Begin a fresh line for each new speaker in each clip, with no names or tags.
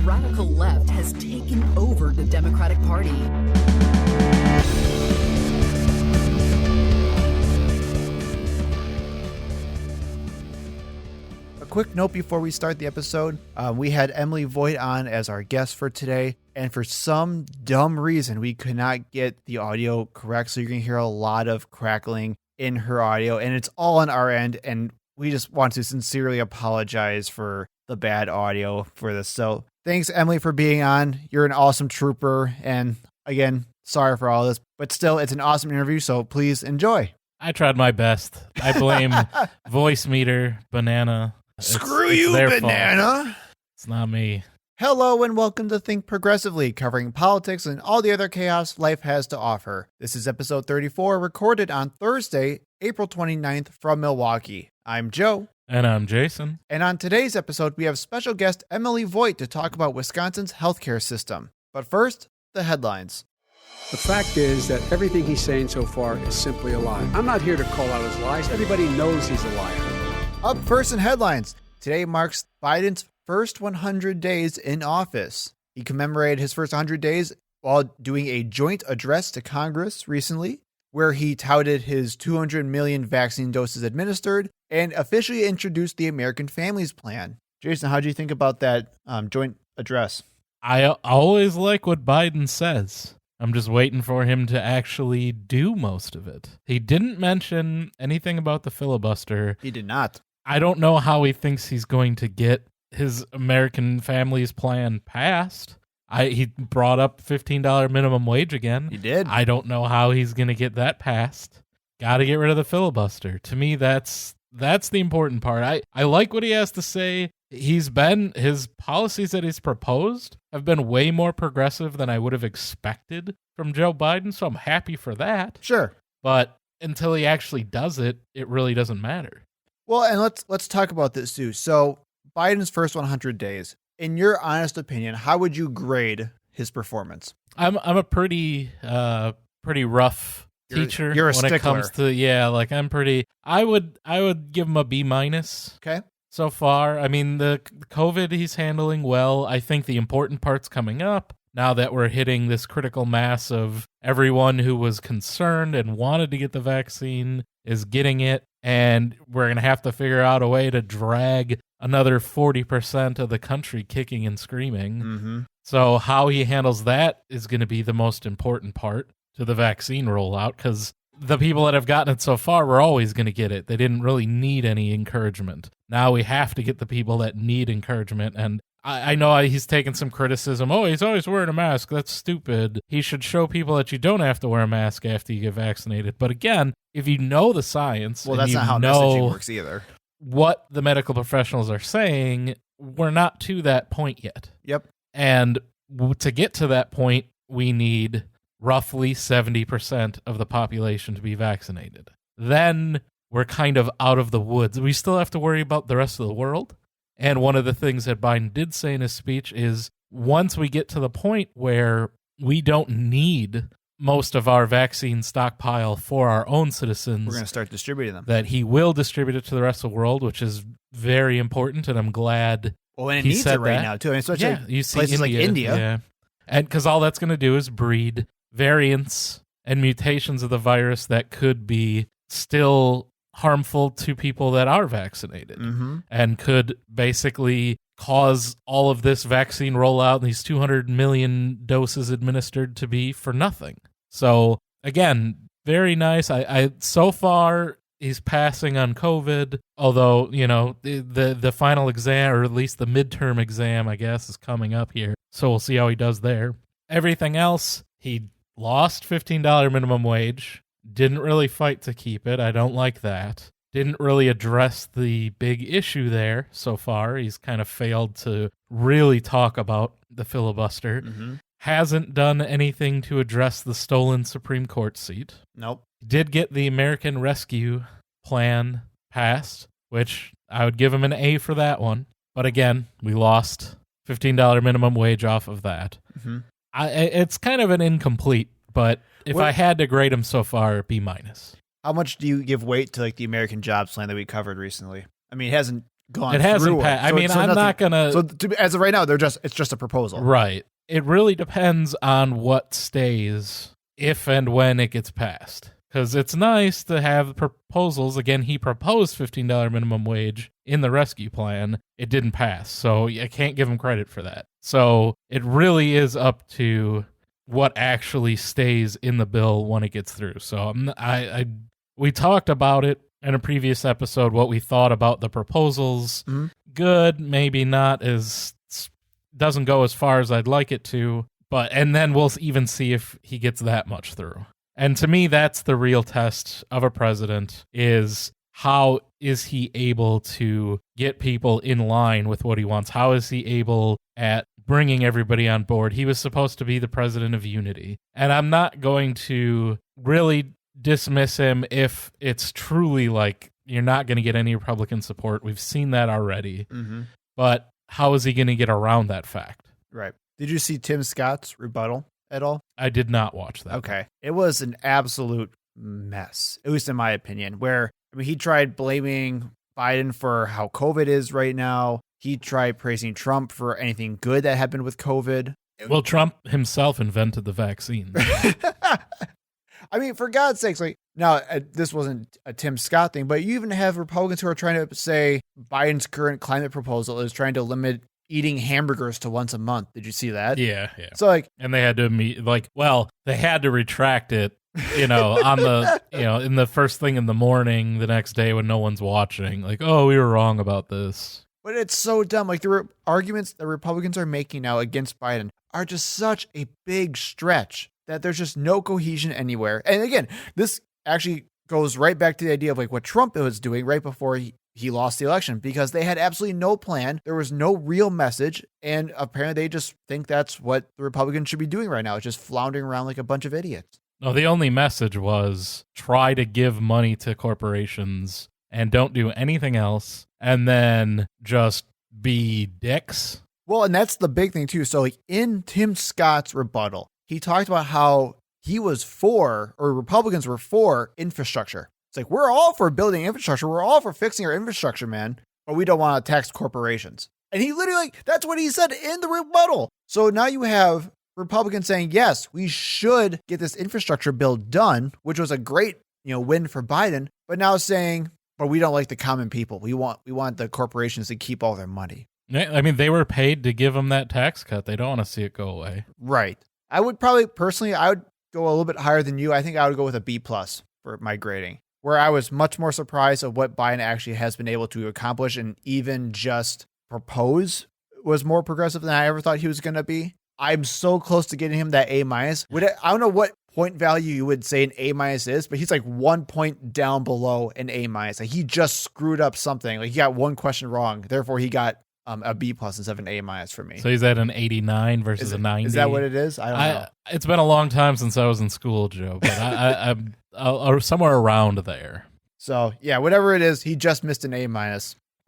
radical left has taken over the Democratic Party.
A quick note before we start the episode. We had Emily Voight on as our guest for today, and for some dumb reason, we could not get the audio correct, so you're going to hear a lot of crackling in her audio, and it's all on our end, and we just want to sincerely apologize for the bad audio for this. So thanks, Emily, for being on. You're an awesome trooper, and again, sorry for all this, but still, it's an awesome interview, so please enjoy.
I tried my best. I blame voice meter, banana.
Screw you, banana.
Fault. It's not me.
Hello and welcome to Think Progressively, covering politics and all the other chaos life has to offer. This is episode 34, recorded on Thursday, April 29th from Milwaukee. I'm Joe.
And I'm Jason.
And on today's episode, we have special guest Emily Voight to talk about Wisconsin's healthcare system. But first, the headlines.
The fact is that everything he's saying so far is simply a lie. I'm not here to call out his lies. Everybody knows he's a liar.
Up first in headlines, today marks Biden's first 100 days in office. He commemorated his first 100 days while doing a joint address to Congress recently, where he touted his 200 million vaccine doses administered and officially introduced the American Families Plan. Jason, how do you think about that joint address?
I always like what Biden says. I'm just waiting for him to actually do most of it. He didn't mention anything about the filibuster.
He did not.
I don't know how he thinks he's going to get his American Families Plan passed. He brought up $15 minimum wage again.
He did.
I don't know how he's going to get that passed. Got to get rid of the filibuster. To me, that's the important part. I like what he has to say. His policies that he's proposed have been way more progressive than I would have expected from Joe Biden, so I'm happy for that.
Sure.
But until he actually does it, it really doesn't matter.
Well, and let's talk about this too. So Biden's first 100 days, in your honest opinion, how would you grade his performance?
I'm a pretty rough teacher
you're a
when
stickler.
It comes to I would give him a B-.
Okay.
So far. I mean, the COVID he's handling well. I think the important part's coming up now that we're hitting this critical mass of everyone who was concerned and wanted to get the vaccine is getting it. And we're going to have to figure out a way to drag another 40% of the country kicking and screaming.
Mm-hmm.
So how he handles that is going to be the most important part to the vaccine rollout, because the people that have gotten it so far were always going to get it. They didn't really need any encouragement. Now we have to get the people that need encouragement. And I know he's taken some criticism. Oh, he's always wearing a mask. That's stupid. He should show people that you don't have to wear a mask after you get vaccinated. But again, if you know the science,
well, that's not how messaging works either.
What the medical professionals are saying, we're not to that point yet.
Yep.
And to get to that point, we need roughly 70% of the population to be vaccinated. Then we're kind of out of the woods. We still have to worry about the rest of the world. And one of the things that Biden did say in his speech is once we get to the point where we don't need most of our vaccine stockpile for our own citizens,
we're going to start distributing them.
That he will distribute it to the rest of the world, which is very important. And I'm glad
and it
he
needs
said
it right
that.
now, too. I mean, especially
you see
places like India.
Yeah. And because all that's going to do is breed variants and mutations of the virus that could be still harmful to people that are vaccinated, and could basically cause all of this vaccine rollout and these 200 million doses administered to be for nothing. So again, very nice. I so far he's passing on COVID, although, you know, the final exam, or at least the midterm exam, I guess, is coming up here. So we'll see how he does there. Everything else, he lost $15 minimum wage. Didn't really fight to keep it. I don't like that. Didn't really address the big issue there so far. He's kind of failed to really talk about the filibuster. Hasn't done anything to address the stolen Supreme Court seat.
Nope.
Did get the American Rescue Plan passed, which I would give him an A for that one. But again, we lost $15 minimum wage off of that. It's kind of an incomplete, but if I had to grade him so far, B-.
How much do you give weight to like the American Jobs Plan that we covered recently? I mean, it hasn't gone
It hasn't
through.
passed. I mean, I'm not going to...
So as of right now, it's just a proposal.
Right. It really depends on what stays if and when it gets passed. Because it's nice to have proposals. Again, he proposed $15 minimum wage in the rescue plan. It didn't pass, so I can't give him credit for that. So it really is up to what actually stays in the bill when it gets through. So we talked about it in a previous episode, what we thought about the proposals. Mm-hmm. Good, maybe not as... doesn't go as far as I'd like it to, and then we'll even see if he gets that much through. And to me, that's the real test of a president, is how is he able to get people in line with what he wants? How is he able at bringing everybody on board? He was supposed to be the president of unity. And I'm not going to really dismiss him if it's truly like you're not going to get any Republican support. We've seen that already. Mm-hmm. But how is he going to get around that fact?
Right. Did you see Tim Scott's rebuttal at all?
I did not watch that.
Okay. It was an absolute mess, at least in my opinion, where he tried blaming Biden for how COVID is right now. He tried praising Trump for anything good that happened with COVID.
Well, Trump himself invented the vaccine.
I mean, for God's sakes, now this wasn't a Tim Scott thing, but you even have Republicans who are trying to say Biden's current climate proposal is trying to limit eating hamburgers to once a month. Did you see that?
Yeah.
So
and they had to they had to retract it, on the, in the first thing in the morning the next day when no one's watching, oh, we were wrong about this.
But it's so dumb. The arguments that Republicans are making now against Biden are just such a big stretch that there's just no cohesion anywhere. And again, this actually goes right back to the idea of what Trump was doing right before he lost the election, because they had absolutely no plan. There was no real message. And apparently they just think that's what the Republicans should be doing right now. It's just floundering around like a bunch of idiots.
No, the only message was try to give money to corporations and don't do anything else. And then just be dicks.
Well, and that's the big thing too. So in Tim Scott's rebuttal, he talked about how he was for, or Republicans were for, infrastructure. It's we're all for building infrastructure. We're all for fixing our infrastructure, man. But we don't want to tax corporations. And he literally, that's what he said in the rebuttal. So now you have Republicans saying, yes, we should get this infrastructure bill done, which was a great, win for Biden. But now saying, but we don't like the common people. We want the corporations to keep all their money.
I mean, they were paid to give them that tax cut. They don't want to see it go away.
Right. I would probably, personally, I would go a little bit higher than you. I think I would go with a B+ for my grading, where I was much more surprised of what Biden actually has been able to accomplish, and even just propose was more progressive than I ever thought he was going to be. I'm so close to getting him that A-. I don't know what point value you would say an A- is, but he's 1 point down below an A-. He just screwed up something. He got one question wrong. Therefore, he got a B+ instead of an A- for me.
So he's at an 89 versus a 90.
Is that what it is? I don't know.
It's been a long time since I was in school, Joe, but I'm somewhere around there.
So, yeah, whatever it is, he just missed an A-.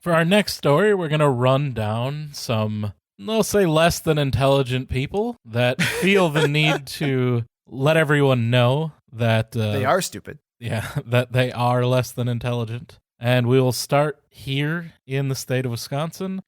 For our next story, we're going to run down some, let's say, less than intelligent people that feel the need to let everyone know that...
they are stupid.
Yeah, that they are less than intelligent. And we will start here in the state of Wisconsin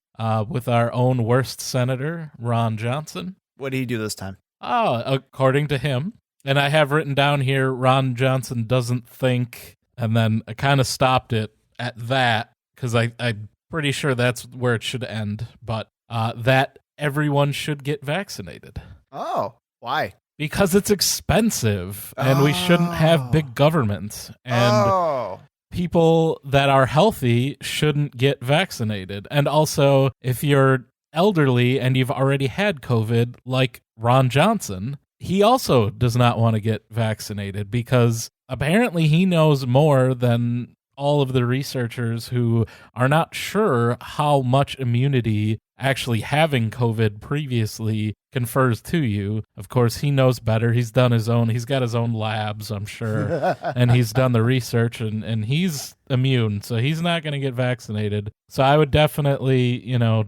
with our own worst senator, Ron Johnson.
What did he do this time?
According to him, and I have written down here, Ron Johnson doesn't think, and then I kind of stopped it at that, because I'm pretty sure that's where it should end, but that everyone should get vaccinated.
Oh, why?
Because it's expensive, and we shouldn't have big government, and people that are healthy shouldn't get vaccinated. And also, if you're elderly and you've already had COVID, like Ron Johnson, he also does not want to get vaccinated because apparently he knows more than all of the researchers who are not sure how much immunity actually having COVID previously confers to you. Of course, he knows better. He's got his own labs, I'm sure, and he's done the research, and he's immune, so he's not going to get vaccinated. So I would definitely,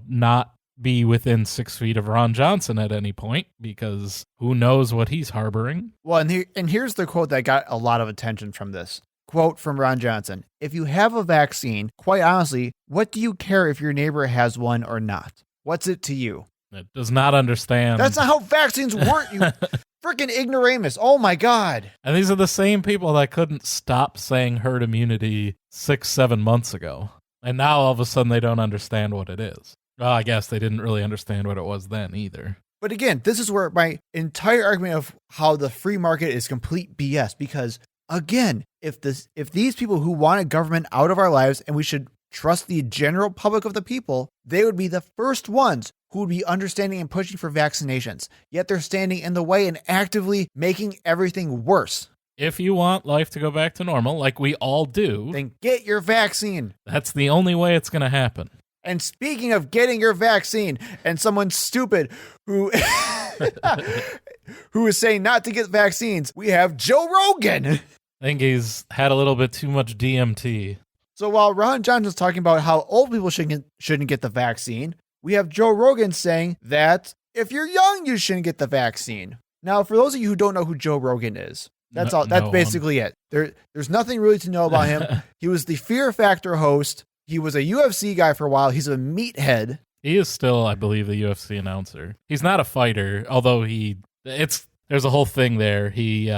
not be within 6 feet of Ron Johnson at any point, because who knows what he's harboring.
Well, and here's the quote that got a lot of attention from this. Quote from Ron Johnson: "If you have a vaccine, quite honestly, what do you care if your neighbor has one or not? What's it to you?"
It does not understand.
That's not how vaccines work, you freaking ignoramus. Oh my God.
And these are the same people that couldn't stop saying herd immunity 6-7 months ago. And now all of a sudden they don't understand what it is. Well, I guess they didn't really understand what it was then either.
But again, this is where my entire argument of how the free market is complete BS, because again, if these people who want a government out of our lives and we should trust the general public of the people, they would be the first ones who would be understanding and pushing for vaccinations. Yet they're standing in the way and actively making everything worse.
If you want life to go back to normal, like we all do,
Then get your vaccine.
that's the only way it's going to happen.
And speaking of getting your vaccine and someone stupid who who is saying not to get vaccines, we have Joe Rogan.
I think he's had a little bit too much DMT.
So while Ron Johnson's talking about how old people shouldn't get the vaccine, we have Joe Rogan saying that if you're young, you shouldn't get the vaccine. Now, for those of you who don't know who Joe Rogan is, that's all. That's basically it. There's nothing really to know about him. He was the Fear Factor host. He was a UFC guy for a while. He's a meathead.
He is still, I believe, the UFC announcer. He's not a fighter, although there's a whole thing there. He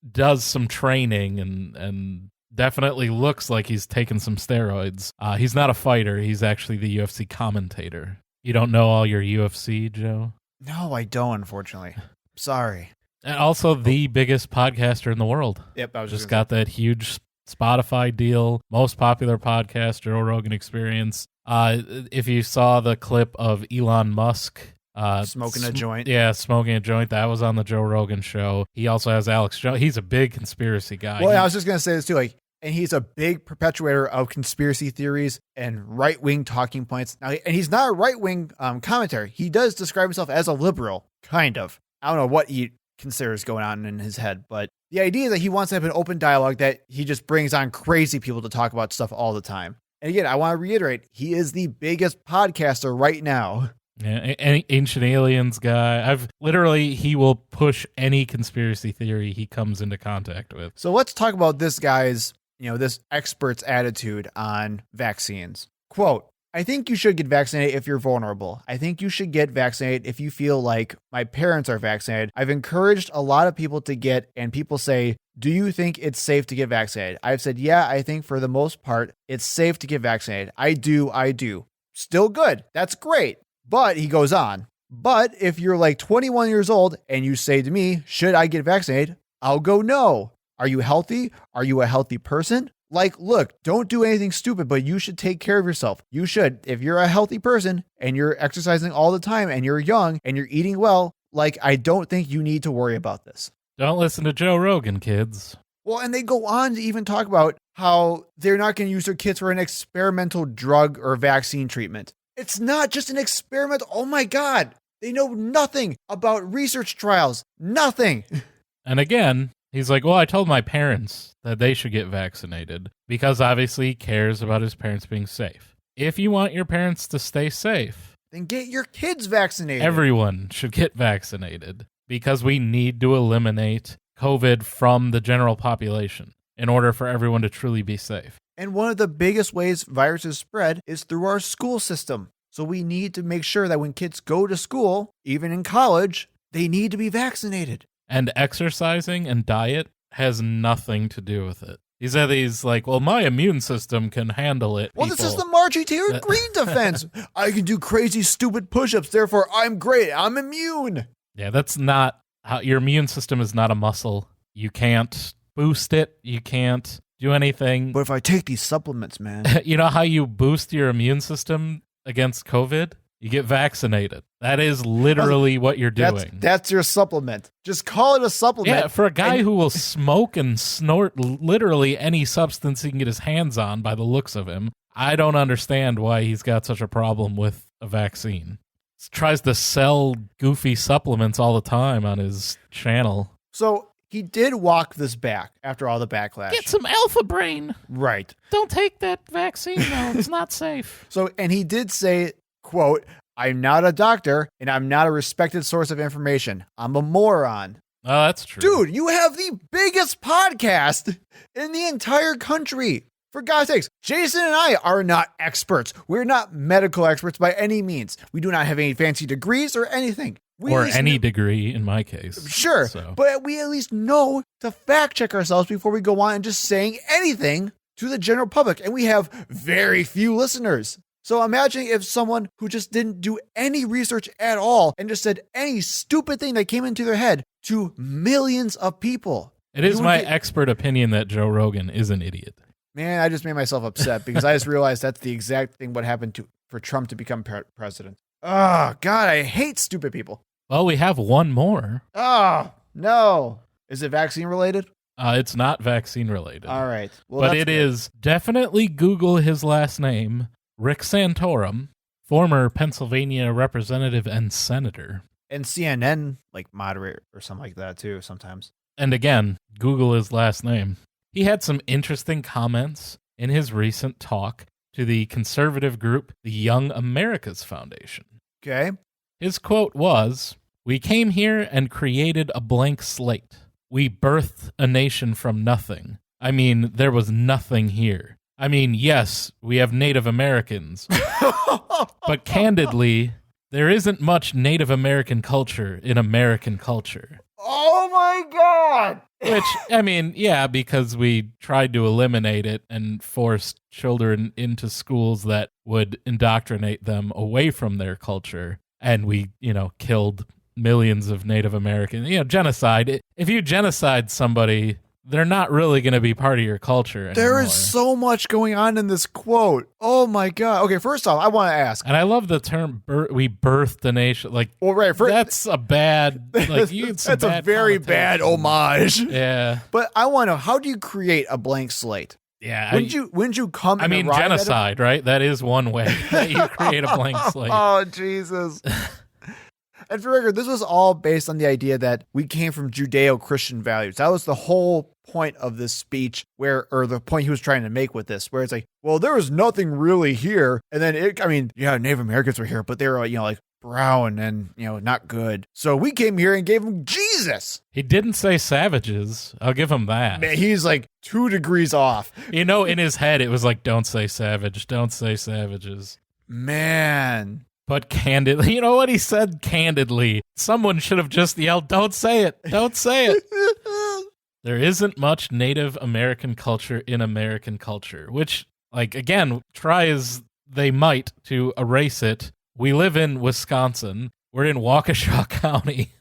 does some training and definitely looks like he's taken some steroids. He's not a fighter. He's actually the UFC commentator. You don't know all your UFC, Joe?
No, I don't, unfortunately. Sorry.
And also the biggest podcaster in the world.
Yep, I was
just got that huge Spotify deal, most popular podcast, Joe Rogan Experience. If you saw the clip of Elon Musk
smoking a joint.
Yeah, smoking a joint. That was on the Joe Rogan show. He also has Alex Jones. He's a big conspiracy guy.
Well, I was just going to say this too, and he's a big perpetuator of conspiracy theories and right-wing talking points. Now, and he's not a right-wing commentator. He does describe himself as a liberal, kind of. I don't know what he considers going on in his head, but the idea that he wants to have an open dialogue, that he just brings on crazy people to talk about stuff all the time. And again, I want to reiterate, he is the biggest podcaster right now.
Yeah, Ancient Aliens guy. He will push any conspiracy theory he comes into contact with.
So let's talk about this guy's, this expert's attitude on vaccines. Quote, "I think you should get vaccinated if you're vulnerable. I think you should get vaccinated if you feel like my parents are vaccinated. I've encouraged a lot of people to get, and people say, do you think it's safe to get vaccinated? I've said, yeah, I think for the most part, it's safe to get vaccinated. I do. Still good. That's great." But he goes on, "But if you're like 21 years old and you say to me, should I get vaccinated? I'll go, no. Are you healthy? Are you a healthy person? Like, look, don't do anything stupid, but you should take care of yourself. You should. If you're a healthy person and you're exercising all the time and you're young and you're eating well, I don't think you need to worry about this."
Don't listen to Joe Rogan, kids.
Well, and they go on to even talk about how they're not going to use their kids for an experimental drug or vaccine treatment. It's not just an experiment. Oh my God. They know nothing about research trials. Nothing.
And again, he's like, well, I told my parents that they should get vaccinated because obviously he cares about his parents being safe. If you want your parents to stay safe,
then get your kids vaccinated.
Everyone should get vaccinated because we need to eliminate COVID from the general population in order for everyone to truly be safe.
And one of the biggest ways viruses spread is through our school system. So we need to make sure that when kids go to school, even in college, they need to be vaccinated.
And exercising and diet has nothing to do with it. He said he's like, well, my immune system can handle it.
Well, this is the Marjorie Taylor Greene defense. I can do crazy, stupid push-ups, therefore I'm great. I'm immune.
Yeah, that's not how your immune system is not a muscle. You can't boost it. You can't do anything.
But if I take these supplements, man.
You know how you boost your immune system against COVID? You get vaccinated. That is literally what you're doing.
That's your supplement. Just call it a supplement.
Yeah, for a guy who will smoke and snort literally any substance he can get his hands on by the looks of him, I don't understand why he's got such a problem with a vaccine. He tries to sell goofy supplements all the time on his channel.
So he did walk this back after all the backlash.
Get some Alpha Brain.
Right.
Don't take that vaccine, though. It's not safe.
So, and he did say, quote, "I'm not a doctor and I'm not a respected source of information. I'm a moron."
Oh, that's true.
Dude, you have the biggest podcast in the entire country. For God's sakes, Jason and I are not experts. We're not medical experts by any means. We do not have any fancy degrees or anything.
Or any degree in my case.
Sure,
So.
but we at least know to fact check ourselves before we go on and just saying anything to the general public. And we have very few listeners. So imagine if someone who just didn't do any research at all and just said any stupid thing that came into their head to millions of people.
It is my expert opinion that Joe Rogan is an idiot.
Man, I just made myself upset because I just realized that's the exact thing what happened for Trump to become president. Oh, God, I hate stupid people.
Well, we have one more.
Oh, no. Is it vaccine related?
It's not vaccine related.
All right. Well,
but it is definitely Google his last name, Rick Santorum, former Pennsylvania representative and senator.
And CNN, like, moderate or something like that, too, sometimes.
And again, Google his last name. He had some interesting comments in his recent talk to the conservative group, the Young America's Foundation.
Okay.
His quote was, "We came here and created a blank slate. We birthed a nation from nothing. I mean, there was nothing here. I mean, yes, we have Native Americans, but candidly, there isn't much Native American culture in American culture."
Oh, my God.
Which, I mean, yeah, because we tried to eliminate it and forced children into schools that would indoctrinate them away from their culture. And we, killed millions of Native Americans. Genocide. If you genocide somebody, they're not really going to be part of your culture anymore.
There is so much going on in this quote. Oh, my God. Okay, first off, I want to ask.
And I love the term, we birthed the nation. Like,
well, right,
that's a bad, like,
that's a very bad homage.
Yeah.
But I want to know, how do you create a blank slate?
Yeah.
Wouldn't you come
I mean, genocide, right? That is one way that you create a blank slate.
Oh, Jesus. And for record, this was all based on the idea that we came from Judeo-Christian values. That was the whole point of this speech, or the point he was trying to make with this, where it's like, well, there was nothing really here. And then Native Americans were here, but they were, like brown and, not good. So we came here and gave them Jesus.
He didn't say savages. I'll give him that.
Man, he's like 2 degrees off.
In his head, it was like, don't say savage, don't say savages.
Man.
But candidly, you know what he said? Candidly. Someone should have just yelled, don't say it, don't say it. There isn't much Native American culture in American culture, which, like, again, try as they might to erase it. We live in Wisconsin. We're in Waukesha County.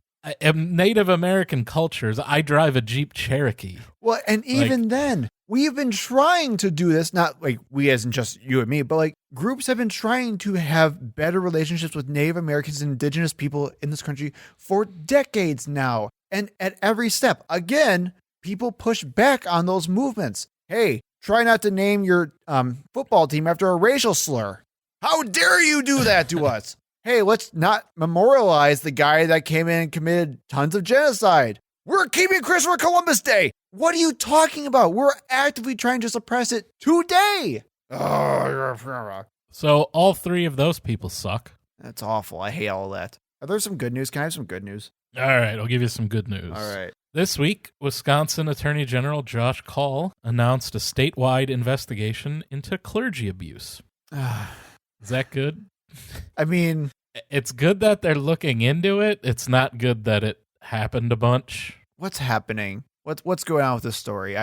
Native American cultures, I drive a Jeep Cherokee.
Well, and even then, we've been trying to do this, not like we as in just you and me, but like groups have been trying to have better relationships with Native Americans and indigenous people in this country for decades now. And at every step, again, people push back on those movements. Hey, try not to name your football team after a racial slur. How dare you do that to us? Hey, let's not memorialize the guy that came in and committed tons of genocide. We're keeping Christopher Columbus Day. What are you talking about? We're actively trying to suppress it today.
So all 3 of those people suck.
That's awful. I hate all that. Are there some good news? Can I have some good news?
All right, I'll give you some good news.
All right.
This week, Wisconsin Attorney General Josh Kaul announced a statewide investigation into clergy abuse. Is that good?
I mean,
it's good that they're looking into it. It's not good that it happened a bunch.
What's happening? What's going on with this story?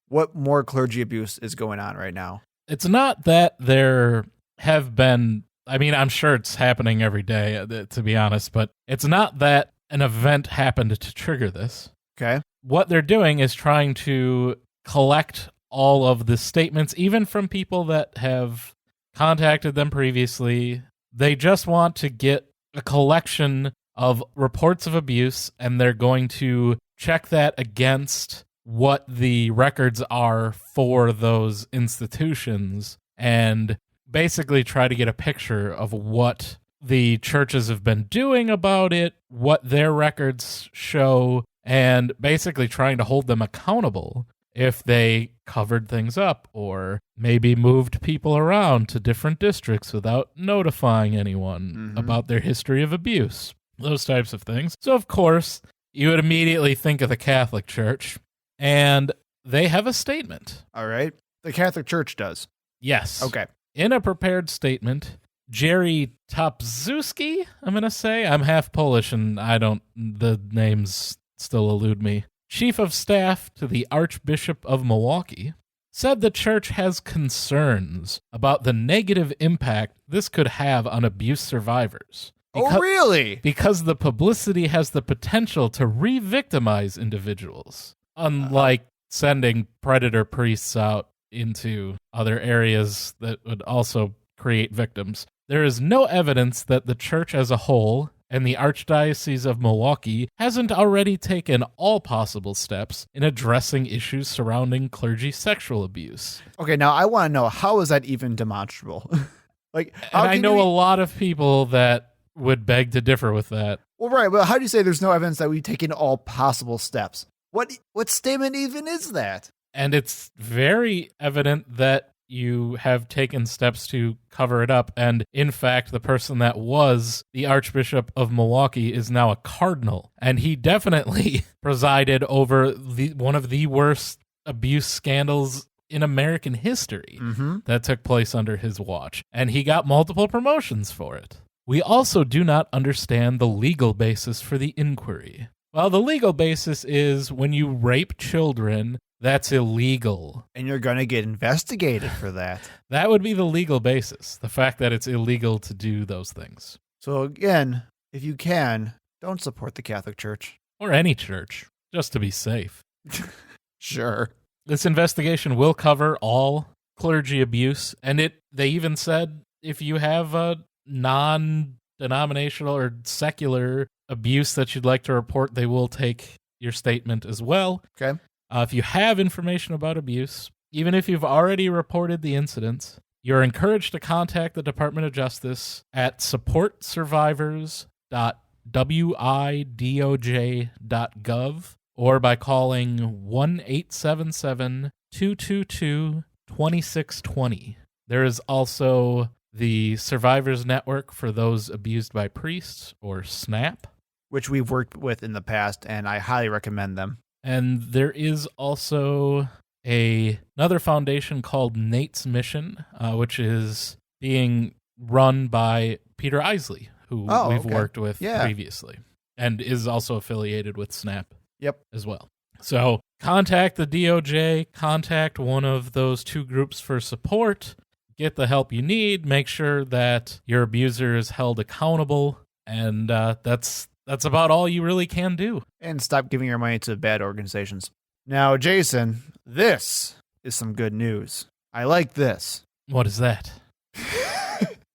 What more clergy abuse is going on right now?
It's not that there have been, I mean, I'm sure it's happening every day, to be honest, but it's not that an event happened to trigger this.
Okay.
What they're doing is trying to collect all of the statements, even from people that have contacted them previously. They just want to get a collection of reports of abuse, and they're going to check that against what the records are for those institutions and basically try to get a picture of what the churches have been doing about it, what their records show, and basically trying to hold them accountable if they covered things up or maybe moved people around to different districts without notifying anyone about their history of abuse, those types of things. So, of course, you would immediately think of the Catholic Church. And they have a statement.
All right. The Catholic Church does.
Yes.
Okay.
In a prepared statement, Jerry Topzuski, I'm going to say. I'm half Polish and the names still elude me. Chief of Staff to the Archbishop of Milwaukee, said the church has concerns about the negative impact this could have on abuse survivors.
Oh, really?
Because the publicity has the potential to re-victimize individuals, unlike sending predator priests out into other areas that would also create victims. There is no evidence that the church as a whole and the Archdiocese of Milwaukee hasn't already taken all possible steps in addressing issues surrounding clergy sexual abuse.
Okay, now I want to know, how is that even demonstrable?
And I know a lot of people that would beg to differ with that.
Well, right. Well, how do you say there's no evidence that we've taken all possible steps? What statement even is that?
And it's very evident that you have taken steps to cover it up. And in fact, the person that was the Archbishop of Milwaukee is now a cardinal. And he definitely presided over one of the worst abuse scandals in American history that took place under his watch. And he got multiple promotions for it. We also do not understand the legal basis for the inquiry. Well, the legal basis is when you rape children, that's illegal.
And you're going to get investigated for that.
That would be the legal basis, the fact that it's illegal to do those things.
So again, if you can, don't support the Catholic Church.
Or any church, just to be safe.
Sure.
This investigation will cover all clergy abuse, and they even said if you have a non-denominational or secular abuse that you'd like to report, they will take your statement as well.
Okay.
If you have information about abuse, even if you've already reported the incident, you're encouraged to contact the Department of Justice at supportsurvivors.widoj.gov or by calling 1-877-222-2620. There is also the Survivors Network for those abused by priests, or SNAP,
which we've worked with in the past, and I highly recommend them.
And there is also another foundation called Nate's Mission, which is being run by Peter Isley, who we've worked with previously, and is also affiliated with SNAP as well. So contact the DOJ, contact one of those two groups for support, get the help you need, make sure that your abuser is held accountable, and that's about all you really can do.
And stop giving your money to bad organizations. Now, Jason, this is some good news. I like this.
What is that?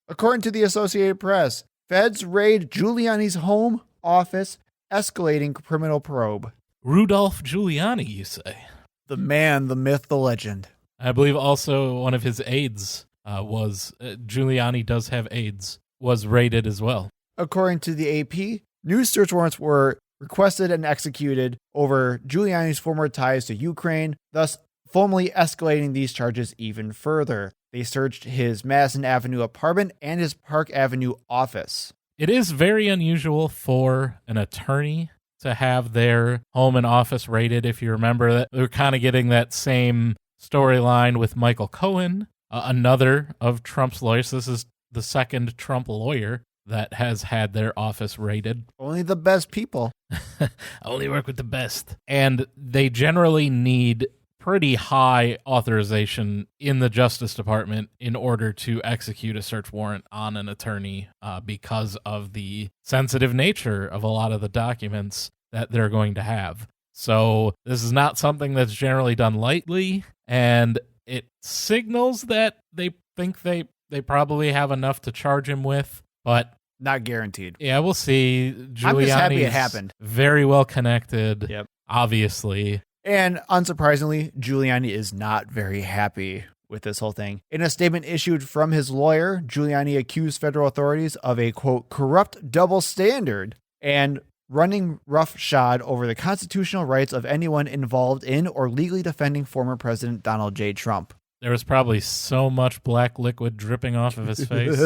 According to the Associated Press, feds raid Giuliani's home office, escalating criminal probe.
Rudolph Giuliani, you say?
The man, the myth, the legend.
I believe also one of his aides Giuliani does have AIDS, was raided as well.
According to the AP, new search warrants were requested and executed over Giuliani's former ties to Ukraine, thus formally escalating these charges even further. They searched his Madison Avenue apartment and his Park Avenue office.
It is very unusual for an attorney to have their home and office raided. If you remember, that we're kind of getting that same storyline with Michael Cohen, another of Trump's lawyers. This is the second Trump lawyer that has had their office raided.
Only the best people.
I only work with the best. And they generally need pretty high authorization in the Justice Department in order to execute a search warrant on an attorney because of the sensitive nature of a lot of the documents that they're going to have. So this is not something that's generally done lightly, and it signals that they think they probably have enough to charge him with, but
not guaranteed.
Yeah, we'll see. Giuliani's
I'm just happy it happened.
Very well connected, obviously.
And unsurprisingly, Giuliani is not very happy with this whole thing. In a statement issued from his lawyer, Giuliani accused federal authorities of a, quote, corrupt double standard and running roughshod over the constitutional rights of anyone involved in or legally defending former President Donald J. Trump.
There was probably so much black liquid dripping off of his face.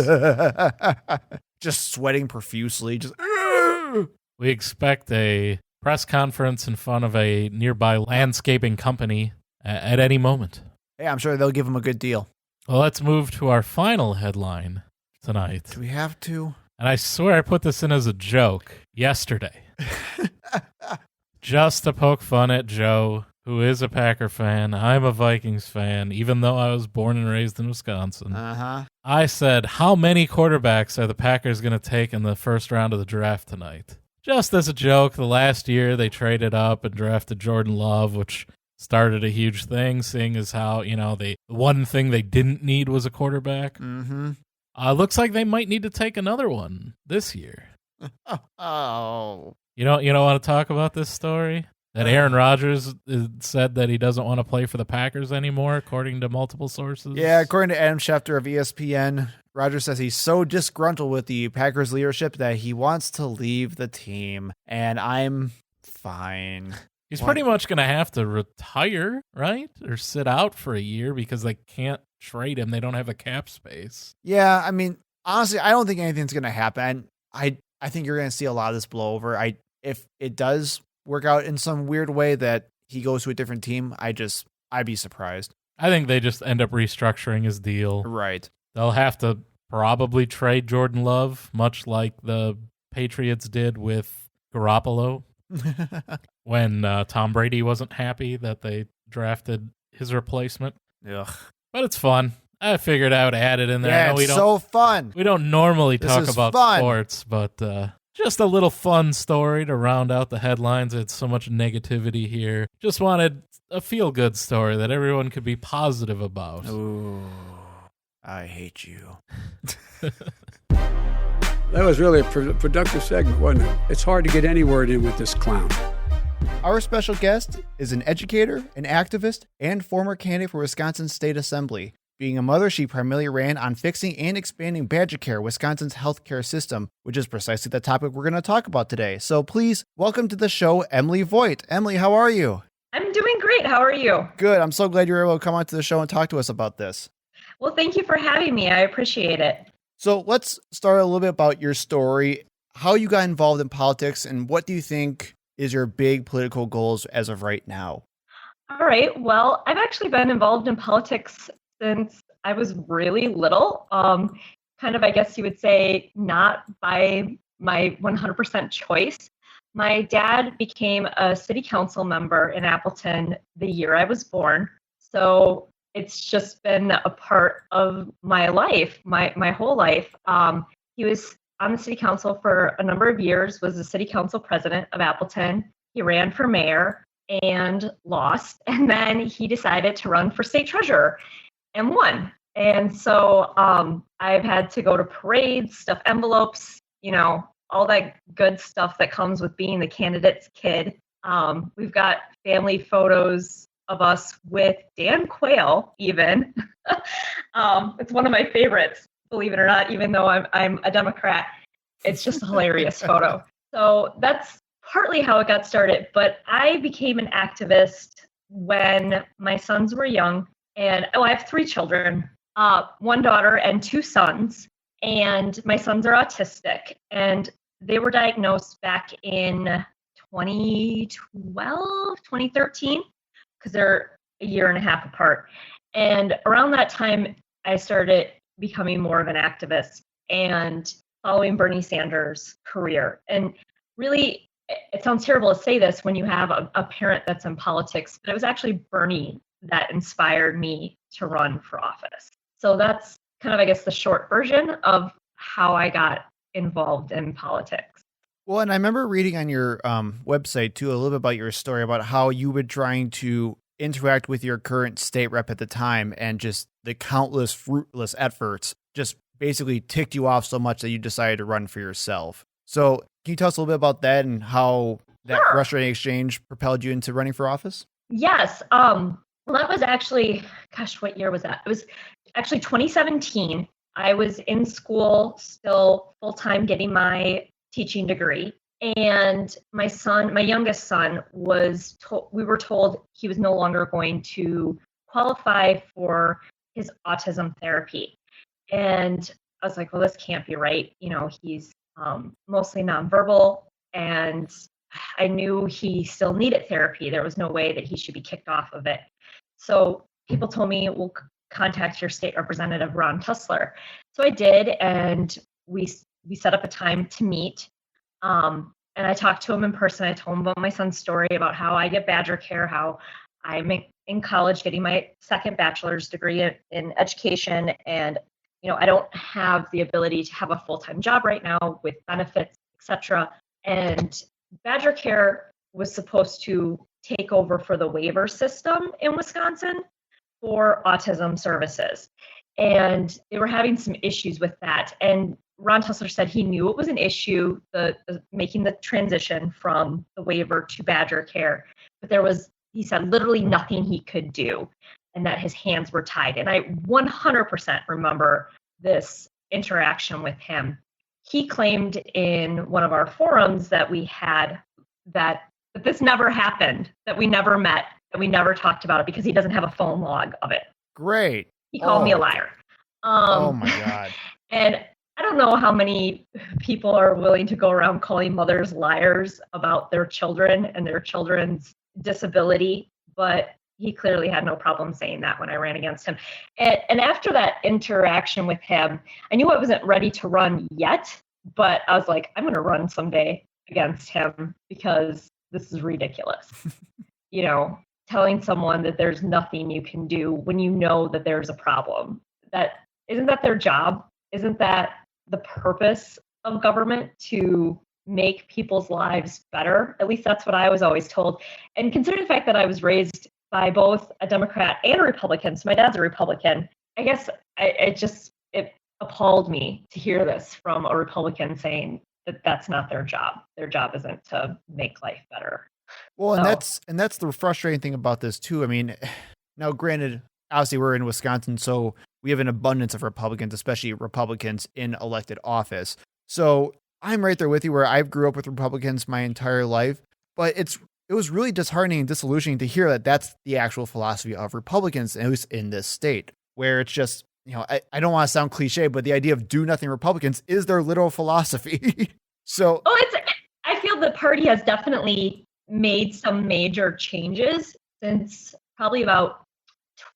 Just sweating profusely. Just
We expect a press conference in front of a nearby landscaping company at any moment.
Yeah, I'm sure they'll give him a good deal.
Well, let's move to our final headline tonight.
Do we have to?
And I swear I put this in as a joke yesterday. Just to poke fun at Joe, who is a Packer fan. I'm a Vikings fan, even though I was born and raised in Wisconsin. I said, how many quarterbacks are the Packers going to take in the first round of the draft tonight? Just as a joke, the last year they traded up and drafted Jordan Love, which started a huge thing, seeing as how, the one thing they didn't need was a quarterback.
Mm-hmm.
Looks like they might need to take another one this year.
Oh.
You don't want to talk about this story? That Aaron Rodgers said that he doesn't want to play for the Packers anymore, according to multiple sources?
Yeah, according to Adam Schefter of ESPN, Rodgers says he's so disgruntled with the Packers leadership that he wants to leave the team, and I'm fine.
He's pretty much going to have to retire, right? Or sit out for a year because they can't trade him. They don't have a cap space.
Yeah, I mean, honestly, I don't think anything's going to happen. I think you're going to see a lot of this blow over. If it does work out in some weird way that he goes to a different team, I'd be surprised.
I think they just end up restructuring his deal.
Right.
They'll have to probably trade Jordan Love, much like the Patriots did with Garoppolo when Tom Brady wasn't happy that they drafted his replacement.
Ugh.
But it's fun. I figured I would add it in there.
Yeah, it's so fun.
We don't normally talk about
fun.
sports, but just a little fun story to round out the headlines. It's so much negativity here. Just wanted a feel-good story that everyone could be positive about.
Ooh, I hate you.
That was really a productive segment, wasn't it? It's hard to get any word in with this clown.
Our special guest is an educator, an activist, and former candidate for Wisconsin State Assembly. Being a mother, she primarily ran on fixing and expanding Badger Care, Wisconsin's healthcare system, which is precisely the topic we're going to talk about today. So please welcome to the show, Emily Voight. Emily, how are you?
I'm doing great. How are you?
Good. I'm so glad you were able to come onto the show and talk to us about this.
Well, thank you for having me. I appreciate it.
So let's start a little bit about your story, how you got involved in politics, and what do you think is your big political goals as of right now?
All right. Well, I've actually been involved in politics since I was really little. Kind of, I guess you would say, not by my 100% choice. My dad became a city council member in Appleton the year I was born. So it's just been a part of my life, my whole life. He was on the city council for a number of years, was the city council president of Appleton. He ran for mayor and lost. And then he decided to run for state treasurer and won. And so I've had to go to parades, stuff envelopes, all that good stuff that comes with being the candidate's kid. We've got family photos of us with Dan Quayle, even. It's one of my favorites, believe it or not, even though I'm a Democrat. It's just a hilarious photo. So that's partly how it got started. But I became an activist when my sons were young. And I have 3 children, 1 daughter and 2 sons. And my sons are autistic. And they were diagnosed back in 2012, 2013, because they're a year and a half apart. And around that time, I started becoming more of an activist and following Bernie Sanders' career. And really, it sounds terrible to say this when you have a parent that's in politics, but it was actually Bernie that inspired me to run for office. So that's kind of, I guess, the short version of how I got involved in politics.
Well, and I remember reading on your website, too, a little bit about your story about how you were trying to interact with your current state rep at the time, and just the countless fruitless efforts just basically ticked you off so much that you decided to run for yourself. So can you tell us a little bit about that and how that frustrating exchange propelled you into running for office?
Yes. Well, that was actually, what year was that? It was actually 2017. I was in school still full-time getting my teaching degree. And my youngest son we were told he was no longer going to qualify for his autism therapy. And I was like, well, this can't be right. He's mostly nonverbal, and I knew he still needed therapy. There was no way that he should be kicked off of it. So people told me, well, contact your state representative, Ron Tussler. So I did, and we set up a time to meet. And I talked to him in person. I told him about my son's story, about how I get Badger Care, how I'm in college getting my second bachelor's degree in education, and I don't have the ability to have a full-time job right now with benefits, etc. And Badger Care was supposed to take over for the waiver system in Wisconsin for autism services. And they were having some issues with that. And Ron Tussler said he knew it was an issue, the making the transition from the waiver to Badger Care. But he said, literally nothing he could do, and that his hands were tied. And I 100% remember this interaction with him. He claimed in one of our forums that we had that this never happened, that we never met, that we never talked about it, because he doesn't have a phone log of it.
Great.
He called me a liar.
Oh my God.
And I don't know how many people are willing to go around calling mothers liars about their children and their children's disability, but he clearly had no problem saying that when I ran against him. And after that interaction with him, I knew I wasn't ready to run yet, but I was like, I'm going to run someday against him because this is ridiculous. Telling someone that there's nothing you can do when you know that there's a problem. Isn't that their job? Isn't that the purpose of government, to make people's lives better? At least that's what I was always told. And considering the fact that I was raised by both a Democrat and a Republican, so my dad's a Republican, I guess it appalled me to hear this from a Republican saying that that's not their job. Their job isn't to make life better.
Well, and that's the frustrating thing about this too. I mean, now granted, obviously we're in Wisconsin, so we have an abundance of Republicans, especially Republicans in elected office. So I'm right there with you, where I grew up with Republicans my entire life, but it was really disheartening and disillusioning to hear that that's the actual philosophy of Republicans, at least in this state, where it's just, I don't want to sound cliche, but the idea of do nothing Republicans is their literal philosophy. So,
I feel the party has definitely made some major changes since probably about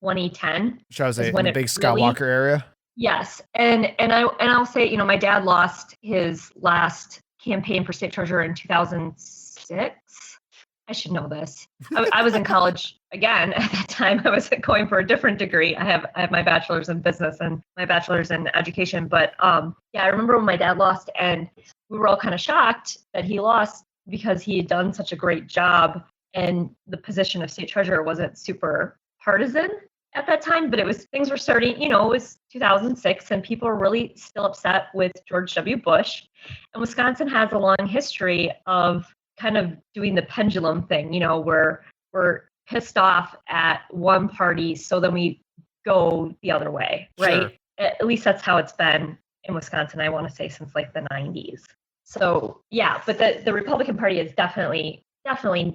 2010.
Which I was in the big Scott Walker area.
Yes, and I'll say, my dad lost his last campaign for state treasurer in 2006. I should know this. I was in college again at that time. I was going for a different degree. I have my bachelor's in business and my bachelor's in education. But I remember when my dad lost, and we were all kind of shocked that he lost because he had done such a great job, and the position of state treasurer wasn't super partisan at that time, but things were starting, it was 2006, and people were really still upset with George W. Bush. And Wisconsin has a long history of kind of doing the pendulum thing, where we're pissed off at one party, so then we go the other way, right? Sure. At least that's how it's been in Wisconsin, I want to say, since like the 90s. So yeah, but the Republican Party is definitely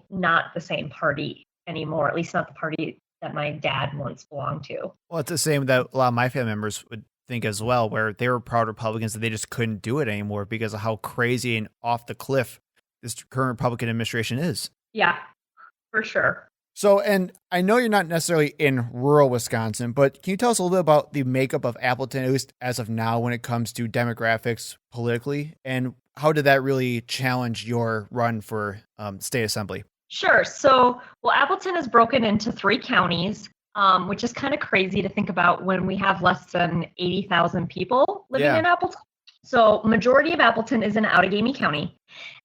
not the same party anymore, at least not the party that my dad once belonged to.
Well, it's the same that a lot of my family members would think as well, where they were proud Republicans that they just couldn't do it anymore because of how crazy and off the cliff this current Republican administration is.
Yeah, for sure.
So, and I know you're not necessarily in rural Wisconsin, but can you tell us a little bit about the makeup of Appleton, at least as of now, when it comes to demographics politically, and how did that really challenge your run for state assembly?
Sure. So, Appleton is broken into 3 counties, which is kind of crazy to think about when we have less than 80,000 people living in Appleton. So, majority of Appleton is in Outagamie County,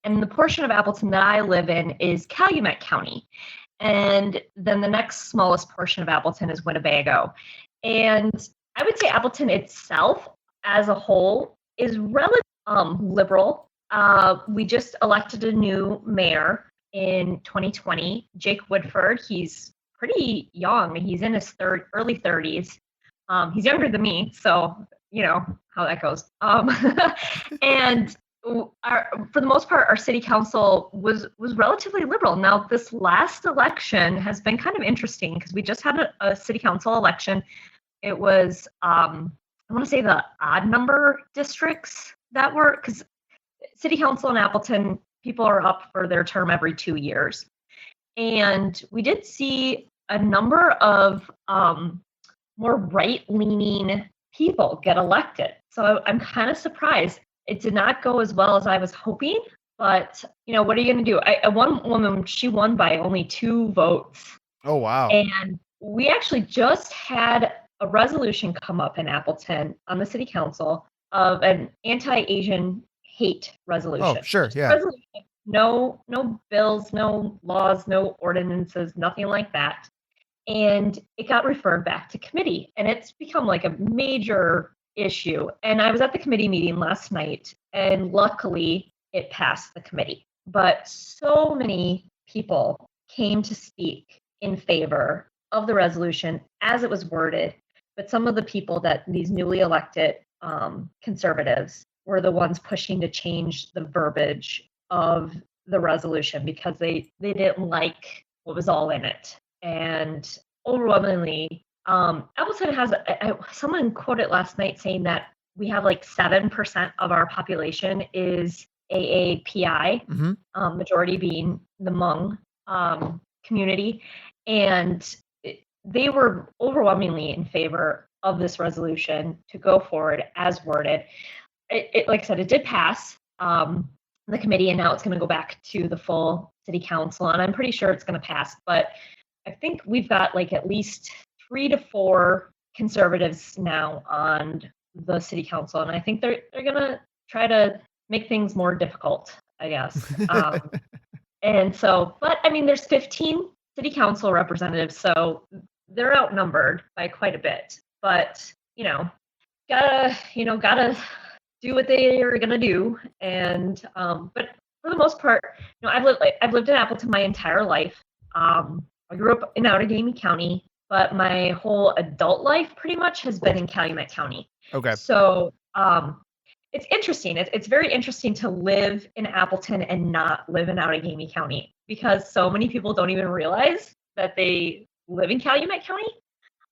and the portion of Appleton that I live in is Calumet County. And then the next smallest portion of Appleton is Winnebago. And I would say Appleton itself as a whole is relatively liberal. We just elected a new mayor in 2020, Jake Woodford. He's pretty young. He's in his early 30s. He's younger than me, so you know how that goes. And for the most part, our city council was relatively liberal. Now, this last election has been kind of interesting because we just had a city council election. It was, I want to say, the odd number districts that were, because city council in Appleton people are up for their term every 2 years. And we did see a number of more right-leaning people get elected. So I'm kind of surprised. It did not go as well as I was hoping, but what are you going to do? One woman, she won by only 2 votes.
Oh, wow.
And we actually just had a resolution come up in Appleton on the city council of an anti-Asian hate resolution.
Oh, sure, yeah.
No bills, no laws, no ordinances, nothing like that. And it got referred back to committee, and it's become like a major issue. And I was at the committee meeting last night, and luckily it passed the committee. But so many people came to speak in favor of the resolution as it was worded. But some of the people that these newly elected conservatives were the ones pushing to change the verbiage of the resolution because they didn't like what was all in it. And overwhelmingly, Appleton has, someone quoted last night saying that we have like 7% of our population is AAPI, majority being the Hmong community. And they were overwhelmingly in favor of this resolution to go forward as worded. It like I said, it did pass the committee, and now it's going to go back to the full city council, and I'm pretty sure it's going to pass. But I think we've got like at least 3 to 4 conservatives now on the city council, and I think they're going to try to make things more difficult, I guess. And so, but I mean, there's 15 city council representatives, so they're outnumbered by quite a bit. But gotta do what they are gonna do. And but for the most part, I've lived in Appleton my entire life. I grew up in Outagamie County, but my whole adult life pretty much has been in Calumet County.
Okay.
So it's interesting. It's very interesting to live in Appleton and not live in Outagamie County, because so many people don't even realize that they live in Calumet County.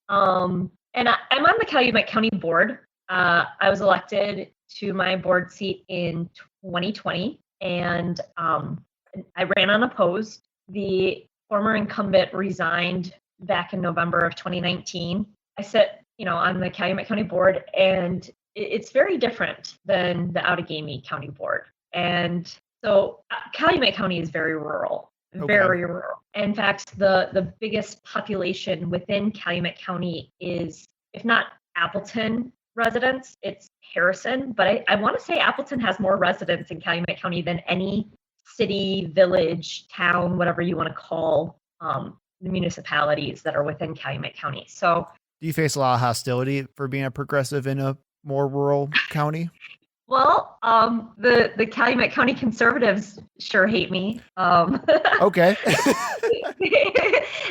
And I'm on the Calumet County board. I was elected to my board seat in 2020, and I ran unopposed. The former incumbent resigned back in November of 2019. I sit, on the Calumet County board, and it's very different than the Outagamie County board. And so Calumet County is very rural. Very rural. In fact, the biggest population within Calumet County is, if not Appleton residents, it's Harrison. But I want to say Appleton has more residents in Calumet County than any city, village, town, whatever you want to call the municipalities that are within Calumet County. So,
do you face a lot of hostility for being a progressive in a more rural county?
Well, the Calumet County conservatives sure hate me.
Okay.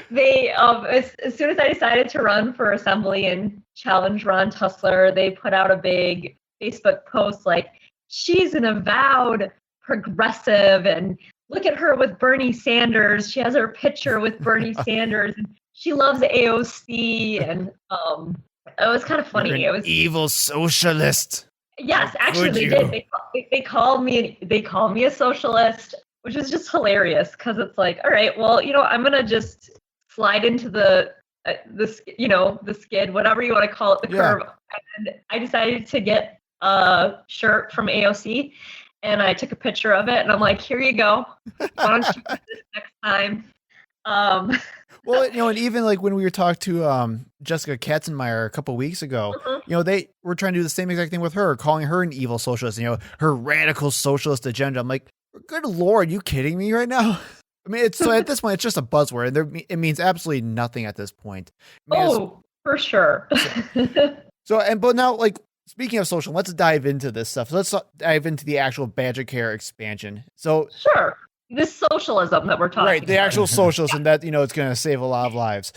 They as soon as I decided to run for assembly and challenge Ron Tussler, they put out a big Facebook post like, she's an avowed progressive, and look at her with Bernie Sanders. She has her picture with Bernie Sanders, and she loves AOC, and it was kind of funny. It was
evil socialist.
Yes, actually they did. They called me a socialist, which is just hilarious, because it's like, all right, well, I'm gonna just slide into the skid, whatever you want to call it, the curve. And I decided to get a shirt from AOC, and I took a picture of it, and I'm like, here you go. Why don't you do this next time?
Well, and even like when we were talking to Jessica Katzenmeier a couple weeks ago, they were trying to do the same exact thing with her, calling her an evil socialist, her radical socialist agenda. I'm like, good Lord, you kidding me right now? I mean, so at this point, it's just a buzzword, and it means absolutely nothing at this point.
For sure.
But now, like, speaking of social, let's dive into this stuff. So let's dive into the actual Badger Care expansion. So
sure. This socialism that we're talking about.
Right, the actual socialism that, it's going to save a lot of lives.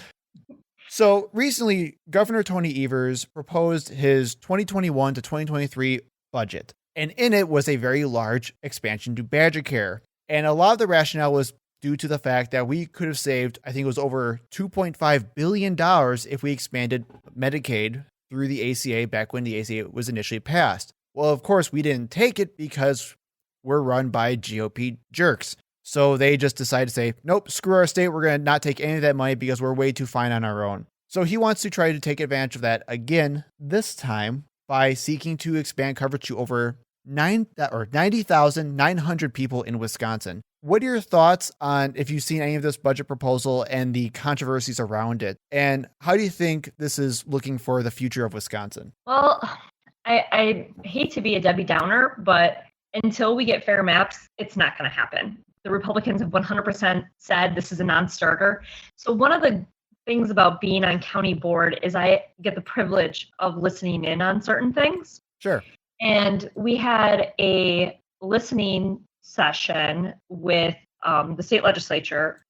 So recently, Governor Tony Evers proposed his 2021 to 2023 budget. And in it was a very large expansion to Badger Care. And a lot of the rationale was due to the fact that we could have saved, I think it was over $2.5 billion if we expanded Medicaid through the ACA back when the ACA was initially passed. Well, of course, we didn't take it because were run by GOP jerks. So they just decided to say, nope, screw our state. We're going to not take any of that money because we're way too fine on our own. So he wants to try to take advantage of that again, this time by seeking to expand coverage to over 90,900 people in Wisconsin. What are your thoughts on if you've seen any of this budget proposal and the controversies around it? And how do you think this is looking for the future of Wisconsin?
Well, I hate to be a Debbie Downer, but until we get fair maps, it's not going to happen. The Republicans have 100% said this is a non-starter. So one of the things about being on county board is I get the privilege of listening in on certain things.
Sure.
And we had a listening session with the state legislature.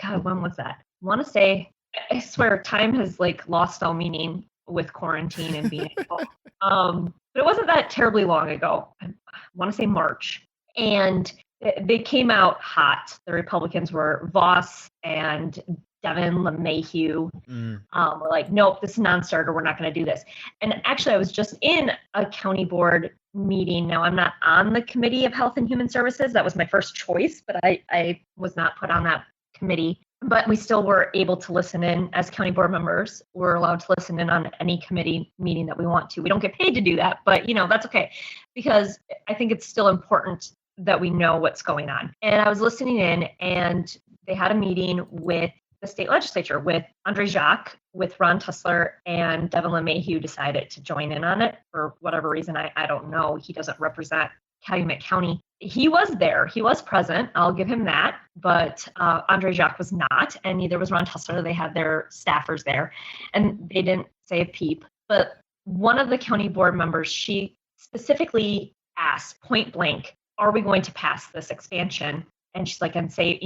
God, when was that? I want to say, I swear, time has like lost all meaning with quarantine and being able. But it wasn't that terribly long ago. I want to say March. And they came out hot. The Republicans were Voss and Devin LeMahieu were like, nope, this is non-starter. We're not going to do this. And actually, I was just in a county board meeting. Now, I'm not on the Committee of Health and Human Services. That was my first choice, but I was not put on that committee. But we still were able to listen in as county board members. We're allowed to listen in on any committee meeting that we want to. We don't get paid to do that, but that's okay, because I think it's still important that we know what's going on. And I was listening in, and they had a meeting with the state legislature with Andre Jacques, with Ron Tussler, and Devin LeMahieu decided to join in on it for whatever reason. I don't know. He doesn't represent Calumet County. He was there. He was present. I'll give him that. But Andre Jacques was not, and neither was Ron Tussler. They had their staffers there, and they didn't say a peep. But one of the county board members, she specifically asked point blank, are we going to pass this expansion? And she's like, and say,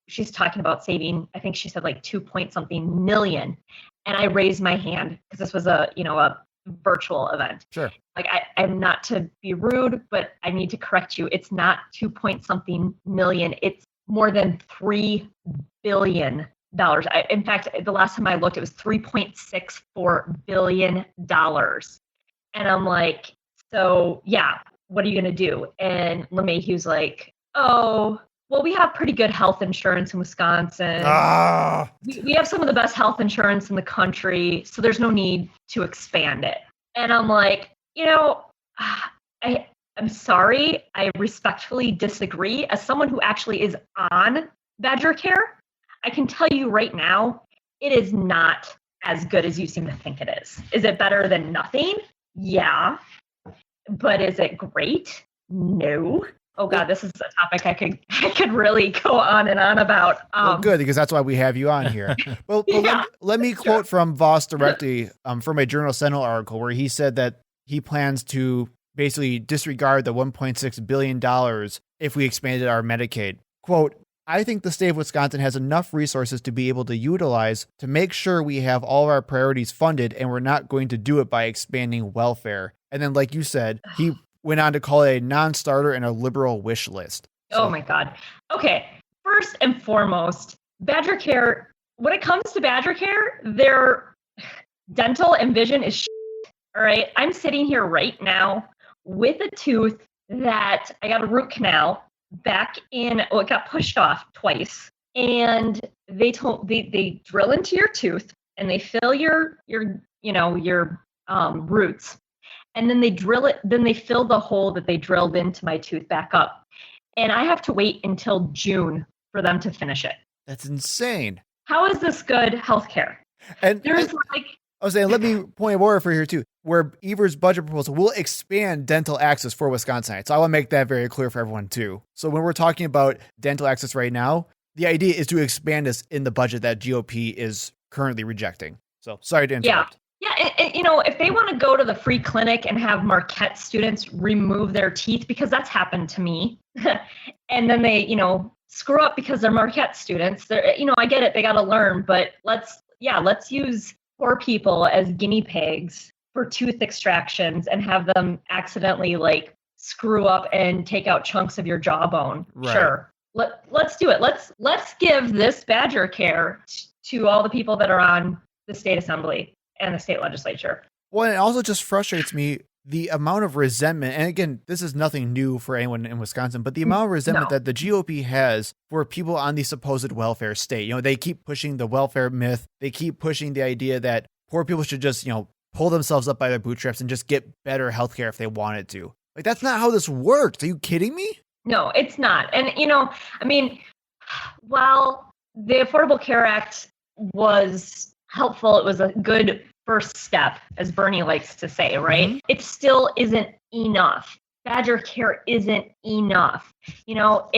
she's talking about saving, I think she said like 2-point-something million. And I raised my hand because this was a virtual event.
Sure.
Like I'm not to be rude, but I need to correct you. It's not 2-point-something million. It's more than $3 billion. In fact, the last time I looked, it was $3.64 billion. And I'm like, so yeah, what are you going to do? And LeMahieu's like, oh, well, we have pretty good health insurance in Wisconsin. We have some of the best health insurance in the country, so there's no need to expand it. And I'm like, I'm sorry. I respectfully disagree. As someone who actually is on Badger Care, I can tell you right now, it is not as good as you seem to think it is. Is it better than nothing? Yeah. But is it great? No. Oh God, this is a topic I could really go on and on about.
Well, good, because that's why we have you on here. Well, yeah, let me quote from Voss directly from a Journal Sentinel article where he said that he plans to basically disregard the $1.6 billion if we expanded our Medicaid. Quote, I think the state of Wisconsin has enough resources to be able to utilize to make sure we have all of our priorities funded, and we're not going to do it by expanding welfare. And then, like you said, he went on to call it a non-starter and a liberal wish list.
So. Oh my God. Okay. First and foremost, Badger Care, when it comes to Badger Care, their dental and vision is shit. All right. I'm sitting here right now with a tooth that I got a root canal back in, it got pushed off twice. And they drill into your tooth and they fill your roots. And then they fill the hole that they drilled into my tooth back up. And I have to wait until June for them to finish it.
That's insane.
How is this good healthcare?
And I was saying, let me point of order for here too, where Evers' budget proposal will expand dental access for Wisconsinites. So I want to make that very clear for everyone too. So when we're talking about dental access right now, the idea is to expand this in the budget that GOP is currently rejecting. So sorry to interrupt.
Yeah, and if they want to go to the free clinic and have Marquette students remove their teeth, because that's happened to me, and then they, screw up because they're Marquette students, I get it, they got to learn, but let's use poor people as guinea pigs for tooth extractions and have them accidentally screw up and take out chunks of your jawbone. Right. Sure. Let's do it. Let's give this Badger Care to all the people that are on the state assembly and the state legislature.
Well, it also just frustrates me the amount of resentment, and again, this is nothing new for anyone in Wisconsin, but the amount of resentment that the GOP has for people on the supposed welfare state. You know, they keep pushing the welfare myth. They keep pushing the idea that poor people should just, you know, pull themselves up by their bootstraps and just get better healthcare if they wanted to. Like, that's not how this works. Are you kidding me?
No, it's not. And, you know, I mean, while the Affordable Care Act was helpful, it was a good first step, as Bernie likes to say, right? Mm-hmm. It still isn't enough. Badger Care isn't enough. You know,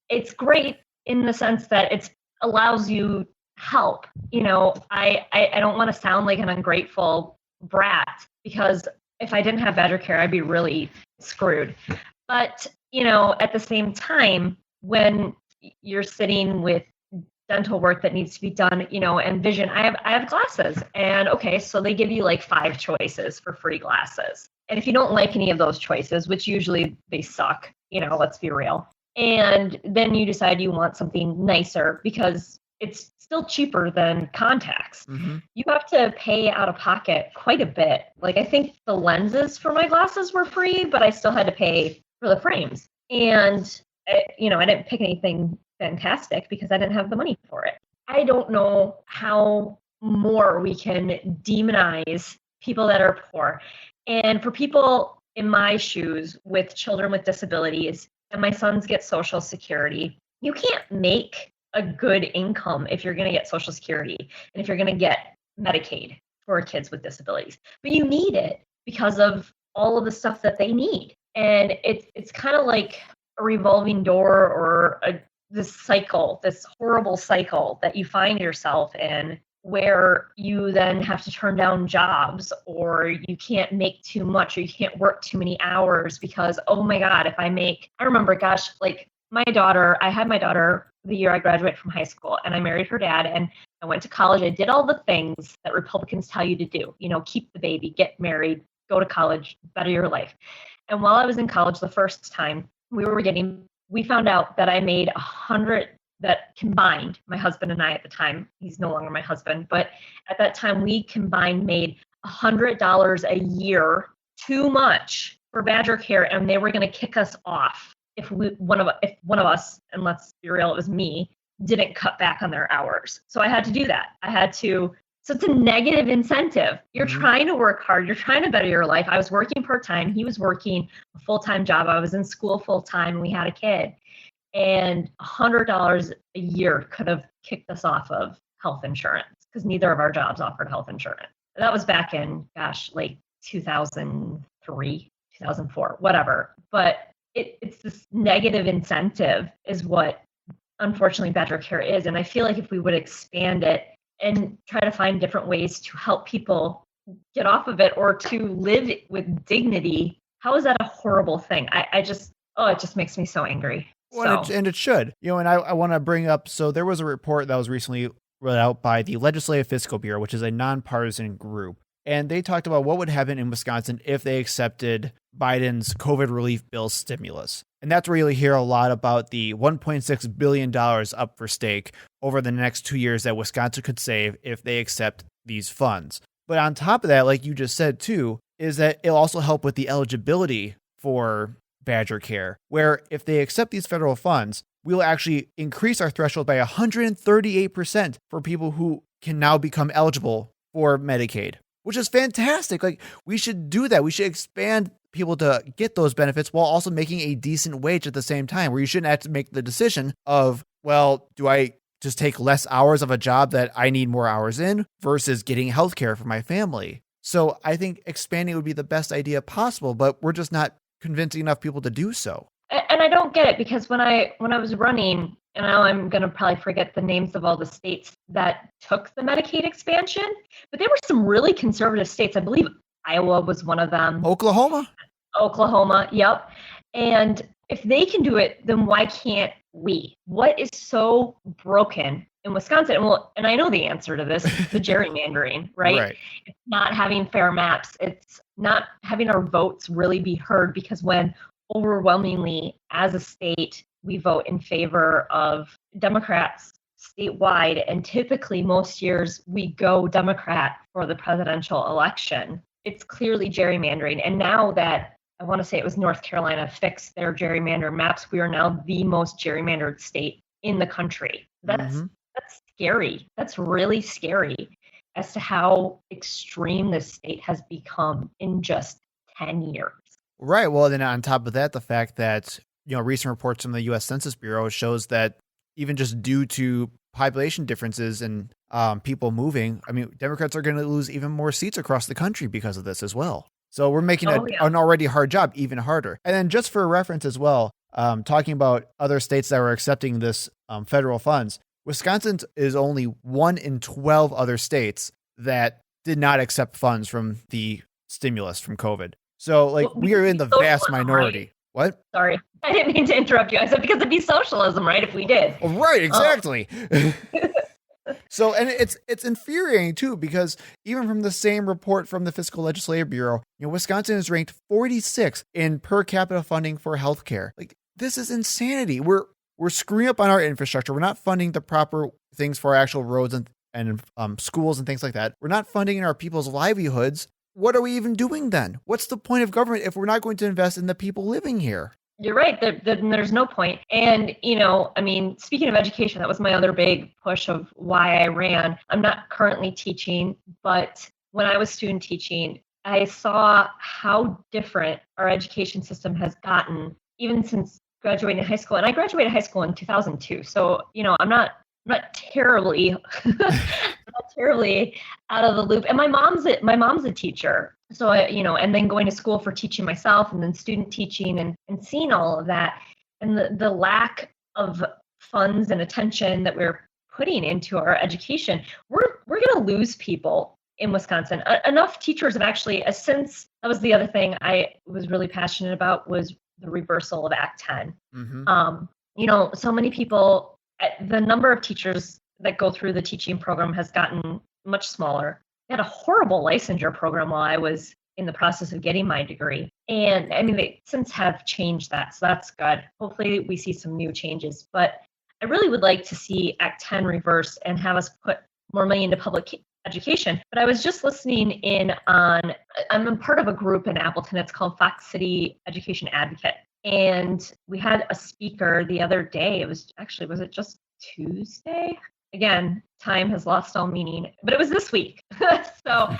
it's great in the sense that it allows you help. You know, I don't want to sound like an ungrateful brat, because if I didn't have Badger Care, I'd be really screwed. But, you know, at the same time, when you're sitting with dental work that needs to be done, you know, and vision, I have glasses, and okay, so they give you like 5 choices for free glasses. And if you don't like any of those choices, which usually they suck, you know, let's be real. And then you decide you want something nicer because it's still cheaper than contacts. Mm-hmm. You have to pay out of pocket quite a bit. Like, I think the lenses for my glasses were free, but I still had to pay for the frames. And, you know, I didn't pick anything fantastic because I didn't have the money for it. I don't know how more we can demonize people that are poor. And for people in my shoes with children with disabilities, and my sons get Social Security, you can't make a good income if you're going to get Social Security and if you're going to get Medicaid for kids with disabilities. But you need it because of all of the stuff that they need. And it's kind of like a revolving door, or this cycle, this horrible cycle that you find yourself in, where you then have to turn down jobs, or you can't make too much, or you can't work too many hours because, oh my God, if I remember, gosh, like I had my daughter the year I graduated from high school, and I married her dad, and I went to college. I did all the things that Republicans tell you to do, you know, keep the baby, get married, go to college, better your life. And while I was in college the first time, we found out that I made 100, that combined, my husband and I at the time, he's no longer my husband, but at that time we combined made $100 a year too much for Badger Care, and they were going to kick us off if one of us, and let's be real, it was me, didn't cut back on their hours. So I had to do that. So it's a negative incentive. You're trying to work hard. You're trying to better your life. I was working part-time. He was working a full-time job. I was in school full-time, and we had a kid. And $100 a year could have kicked us off of health insurance, because neither of our jobs offered health insurance. That was back in, like 2003, 2004, whatever. But it's this negative incentive is what, unfortunately, Badger Care is. And I feel like if we would expand it and try to find different ways to help people get off of it or to live with dignity, how is that a horrible thing? It just makes me so angry.
Well, and it should. You know, and I want to bring up, so there was a report that was recently read out by the Legislative Fiscal Bureau, which is a nonpartisan group. And they talked about what would happen in Wisconsin if they accepted Biden's COVID relief bill stimulus. And that's where you'll hear a lot about the $1.6 billion up for stake over the next 2 years that Wisconsin could save if they accept these funds. But on top of that, like you just said too, is that it'll also help with the eligibility for Badger Care, where if they accept these federal funds, we'll actually increase our threshold by 138% for people who can now become eligible for Medicaid, which is fantastic. Like, we should do that. We should expand people to get those benefits while also making a decent wage at the same time, where you shouldn't have to make the decision of, well, do I just take less hours of a job that I need more hours in versus getting healthcare for my family? So I think expanding would be the best idea possible, but we're just not convincing enough people to do so.
And I don't get it, because when I was running, and now I'm going to probably forget the names of all the states that took the Medicaid expansion, but there were some really conservative states. I believe Iowa was one of them.
Oklahoma,
yep. And if they can do it, then why can't we? What is so broken in Wisconsin? And I know the answer to this, the gerrymandering, right? It's not having fair maps. It's not having our votes really be heard, because when overwhelmingly as a state, we vote in favor of Democrats statewide, and typically most years we go Democrat for the presidential election. it's clearly gerrymandering. And now that I want to say it was North Carolina fixed their gerrymander maps, we are now the most gerrymandered state in the country. That's scary. That's really scary as to how extreme this state has become in just 10 years.
Right. Well, then on top of that, the fact that, recent reports from the U.S. Census Bureau shows that even just due to population differences and people moving, I mean, Democrats are going to lose even more seats across the country because of this as well. So we're making an already hard job even harder. And then just for reference as well, talking about other states that were accepting this federal funds, Wisconsin is only 1 in 12 other states that did not accept funds from the stimulus from COVID. So we are in the vast minority. Right? What?
Sorry, I didn't mean to interrupt you. I said because it'd be socialism, right? If we did.
Right, exactly. So, and it's infuriating too, because even from the same report from the Fiscal Legislative Bureau, Wisconsin is ranked 46 in per capita funding for healthcare. This is insanity. We're screwing up on our infrastructure. We're not funding the proper things for our actual roads and schools and things like that. We're not funding our people's livelihoods. What are we even doing then? What's the point of government if we're not going to invest in the people living here?
You're right. There's no point. And, speaking of education, that was my other big push of why I ran. I'm not currently teaching, but when I was student teaching, I saw how different our education system has gotten even since graduating high school. And I graduated high school in 2002. So, I'm not terribly out of the loop. And my mom's a teacher. So, and then going to school for teaching myself and then student teaching and seeing all of that and the lack of funds and attention that we're putting into our education, we're going to lose people in Wisconsin. Enough teachers have actually, since that was the other thing I was really passionate about was the reversal of Act 10. Mm-hmm. So many people, the number of teachers that go through the teaching program has gotten much smaller. I had a horrible licensure program while I was in the process of getting my degree. And they since have changed that. So that's good. Hopefully we see some new changes. But I really would like to see Act 10 reversed and have us put more money into public education. But I was just listening in on, I'm a part of a group in Appleton. It's called Fox City Education Advocate. And we had a speaker the other day. Was it just Tuesday? Again, time has lost all meaning, but it was this week. So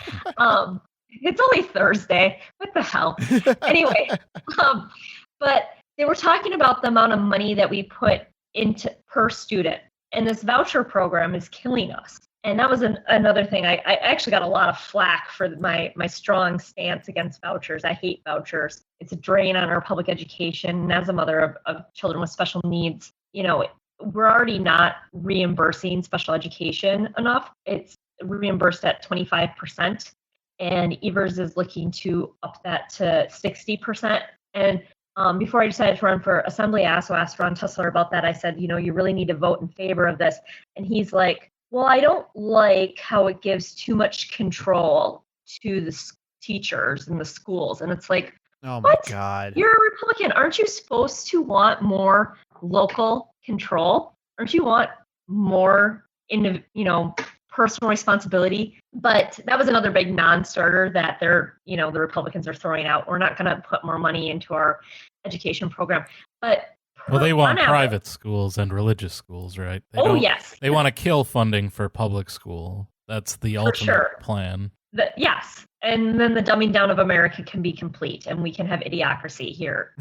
it's only Thursday. What the hell? Anyway, but they were talking about the amount of money that we put into per student. And this voucher program is killing us. And that was another thing. I actually got a lot of flack for my strong stance against vouchers. I hate vouchers. It's a drain on our public education. And as a mother of children with special needs, we're already not reimbursing special education enough. It's reimbursed at 25%, and Evers is looking to up that to 60%. And before I decided to run for assembly, I also asked Ron Tussler about that. I said, you really need to vote in favor of this. And he's like, well, I don't like how it gives too much control to the teachers and the schools. And it's like,
oh my God,
you're a Republican. Aren't you supposed to want more local control? Aren't you want more personal responsibility? But that was another big non-starter that the Republicans are throwing out. We're not going to put more money into our education program. But
they want private schools and religious schools, right?
Yes.
They want to kill funding for public school. That's the ultimate plan.
Yes. And then the dumbing down of America can be complete, and we can have idiocracy here.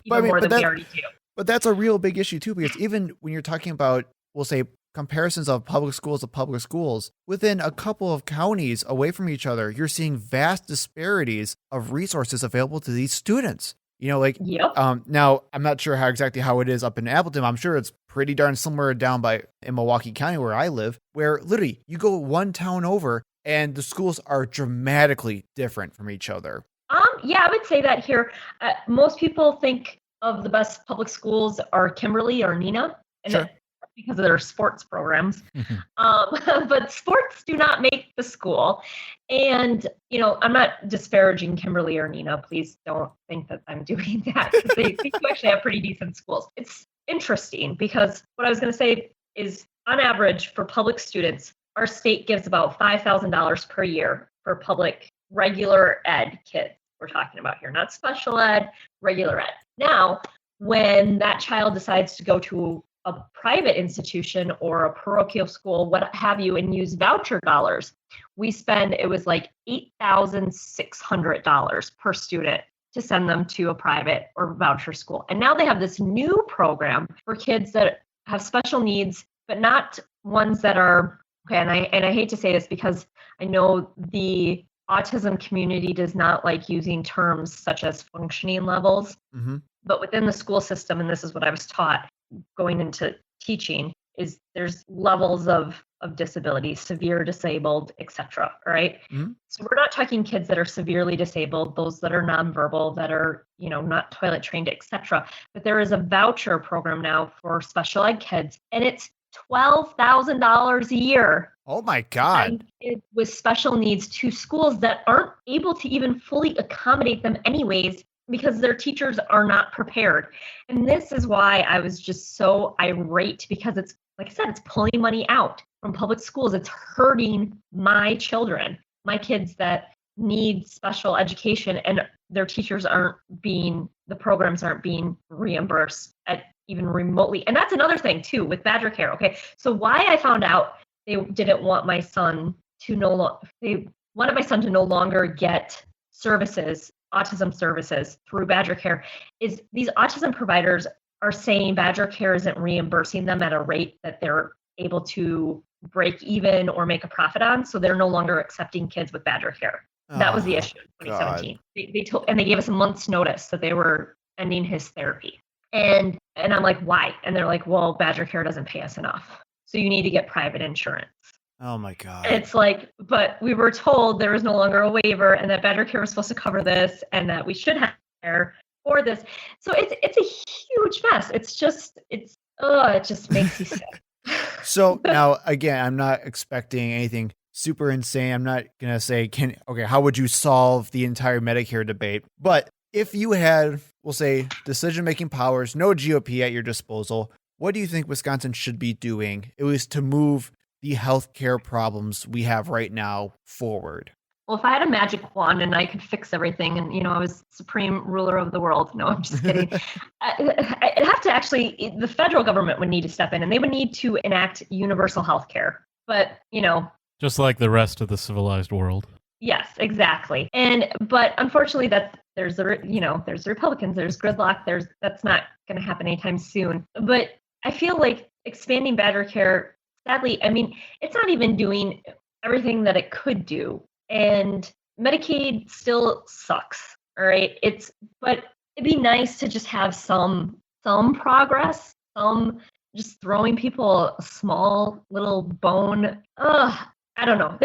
More than we already do.
But that's a real big issue too, because even when you're talking about, we'll say, comparisons of public schools to public schools, within a couple of counties away from each other, you're seeing vast disparities of resources available to these students.
Yep.
Now, I'm not sure how it is up in Appleton. I'm sure it's pretty darn similar down in Milwaukee County where I live, where literally you go one town over and the schools are dramatically different from each other.
Yeah, I would say that here. Most people think of the best public schools are Kimberly or Neenah, and
sure.
Because of their sports programs. Mm-hmm. But sports do not make the school. And, I'm not disparaging Kimberly or Neenah. Please don't think that I'm doing that. They do actually have pretty decent schools. It's interesting because what I was going to say is, on average, for public students, our state gives about $5,000 per year for public regular ed kids we're talking about here, not special ed, regular ed. Now, when that child decides to go to a private institution or a parochial school, what have you, and use voucher dollars, it was like $8,600 per student to send them to a private or voucher school. And now they have this new program for kids that have special needs, but not ones that are, okay, and I hate to say this because I know the autism community does not like using terms such as functioning levels, but within the school system, and this is what I was taught going into teaching, is there's levels of disability, severe, disabled, etc. Right? So we're not talking kids that are severely disabled, those that are nonverbal, that are, not toilet trained, etc. But there is a voucher program now for special ed kids, and it's $12,000 a year.
Oh my God.
With special needs to schools that aren't able to even fully accommodate them anyways, because their teachers are not prepared. And this is why I was just so irate, because it's, like I said, it's pulling money out from public schools. It's hurting my children, my kids that need special education, and their teachers the programs aren't being reimbursed at even remotely. And that's another thing too with Badger Care. Okay. So why I found out they didn't want my son to they wanted my son to no longer get autism services through Badger Care, is these autism providers are saying Badger Care isn't reimbursing them at a rate that they're able to break even or make a profit on. So they're no longer accepting kids with Badger Care. That was the issue in 2017. They gave us a month's notice that they were ending his therapy. And I'm like, why? And they're like, well, Badger Care doesn't pay us enough, so you need to get private insurance.
Oh my God.
It's like, but we were told there was no longer a waiver, and that Badger Care was supposed to cover this, and that we should have care for this. So it's a huge mess. It just makes you sick.
So now, again, I'm not expecting anything super insane. I'm not going to say, how would you solve the entire Medicare debate? But if you had, we'll say, decision-making powers, no GOP at your disposal, what do you think Wisconsin should be doing, at least to move the healthcare problems we have right now forward?
Well, if I had a magic wand and I could fix everything, and I was supreme ruler of the world, no, I'm just kidding. I'd have to the federal government would need to step in, and they would need to enact universal health care. But
just like the rest of the civilized world.
Yes, exactly. But unfortunately, there's the Republicans, there's gridlock, that's not going to happen anytime soon. But I feel like expanding Badger Care, sadly, it's not even doing everything that it could do. And Medicaid still sucks. All right. But it'd be nice to just have some progress, just throwing people a small little bone. I don't know.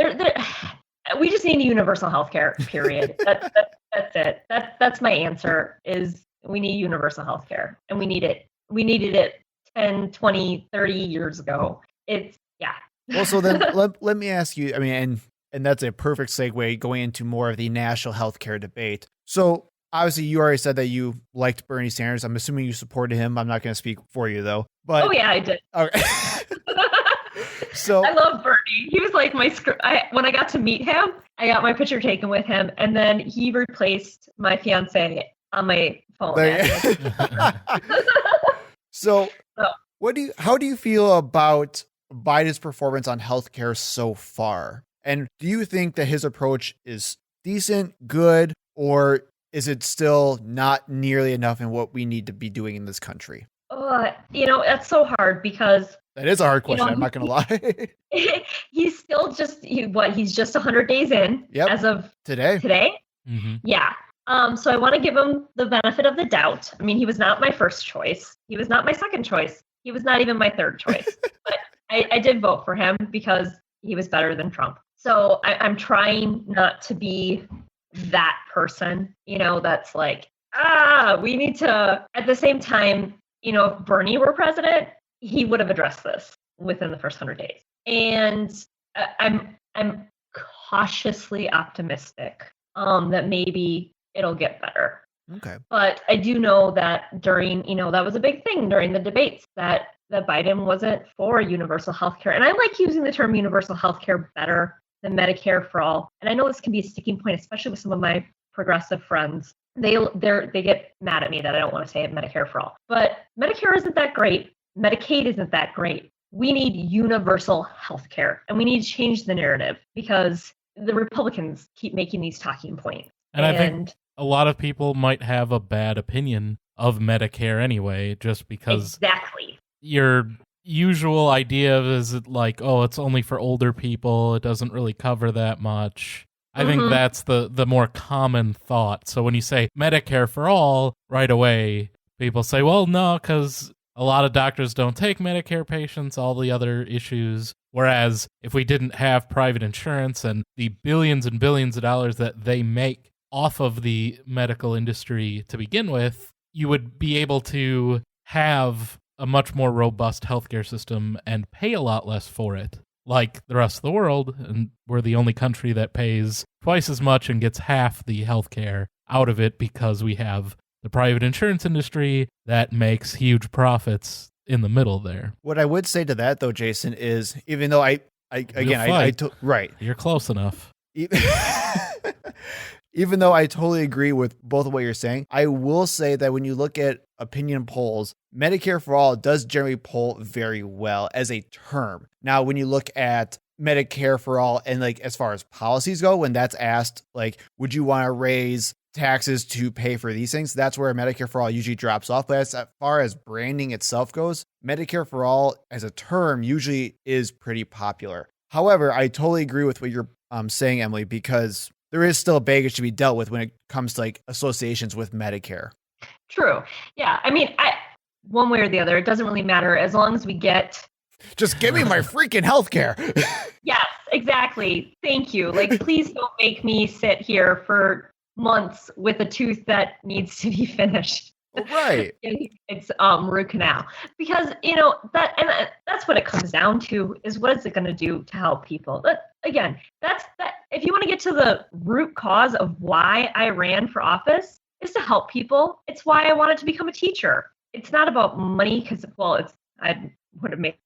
We just need universal health care, period. That's it. That's my answer, is we need universal health care, and we needed it 10, 20, 30 years ago.
Well, so then let me ask you, and that's a perfect segue going into more of the national healthcare debate. So obviously you already said that you liked Bernie Sanders. I'm assuming you supported him. I'm not going to speak for you though. But
oh yeah, I did.
Okay. So
I love Bernie. He was like when I got to meet him, I got my picture taken with him, and then he replaced my fiance on my phone.
So how do you feel about Biden's performance on healthcare so far? And do you think that his approach is decent, good, or is it still not nearly enough in what we need to be doing in this country?
That's so hard, because
that is a hard question. I'm not going to lie.
He's still he's just 100 days in as of today.
Mm-hmm.
Yeah. So I want to give him the benefit of the doubt. He was not my first choice. He was not my second choice. He was not even my third choice. But I did vote for him because he was better than Trump. So I'm trying not to be that person, that's like, we need to, at the same time, if Bernie were president, he would have addressed this within the first 100 days. And I'm cautiously optimistic that maybe it'll get better.
Okay.
But I do know that during, that was a big thing during the debates, that Biden wasn't for universal health care. And I like using the term universal health care better than Medicare for all. And I know this can be a sticking point, especially with some of my progressive friends. They get mad at me that I don't want to say Medicare for all. But Medicare isn't that great. Medicaid isn't that great. We need universal health care, and we need to change the narrative because the Republicans keep making these talking points.
And I think a lot of people might have a bad opinion of Medicare anyway, just because
exactly
your usual idea is like, oh, it's only for older people. It doesn't really cover that much. I think that's the more common thought. So when you say Medicare for all, right away, people say, well, no, because a lot of doctors don't take Medicare patients, all the other issues. Whereas if we didn't have private insurance and the billions and billions of dollars that they make off of the medical industry to begin with, you would be able to have a much more robust healthcare system and pay a lot less for it, like the rest of the world. And we're the only country that pays twice as much and gets half the healthcare out of it because we have the private insurance industry that makes huge profits in the middle there.
What I would say to that, though, Jason, is even though right,
you're close enough.
Even though I totally agree with both of what you're saying, I will say that when you look at opinion polls, Medicare for all does generally poll very well as a term. Now, when you look at Medicare for all and like as far as policies go, when that's asked, like, would you want to raise taxes to pay for these things? That's where Medicare for all usually drops off. But as far as branding itself goes, Medicare for all as a term usually is pretty popular. However, I totally agree with what you're saying, Emily, because there is still baggage to be dealt with when it comes to like associations with Medicare.
True. Yeah. I mean, one way or the other, it doesn't really matter as long as we get.
Just give me my freaking healthcare.
Yes, exactly. Thank you. Like, please don't make me sit here for months with a tooth that needs to be finished.
Right.
It's root canal, because that's what it comes down to, is what is it going to do to help people. But again, that's that. If you want to get to the root cause of why I ran for office, is to help people. It's why I wanted to become a teacher. It's not about money, because I would have made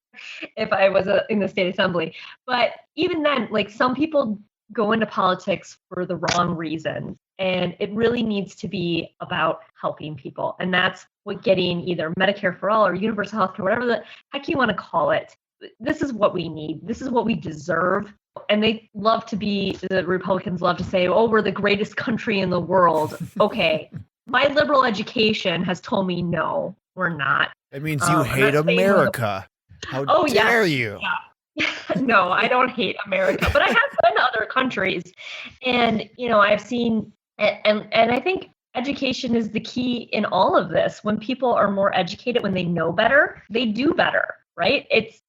if I was in the state assembly. But even then, like, some people go into politics for the wrong reasons. And it really needs to be about helping people. And that's what getting either Medicare for all or universal health care, whatever the heck you want to call it. This is what we need. This is what we deserve. And the Republicans love to say, oh, we're the greatest country in the world. Okay. My liberal education has told me, no, we're not.
That means you hate America. How dare you?
Yeah. No, I don't hate America, but I have been to other countries. And, I've seen, and I think education is the key in all of this. When people are more educated, when they know better, they do better, right? It's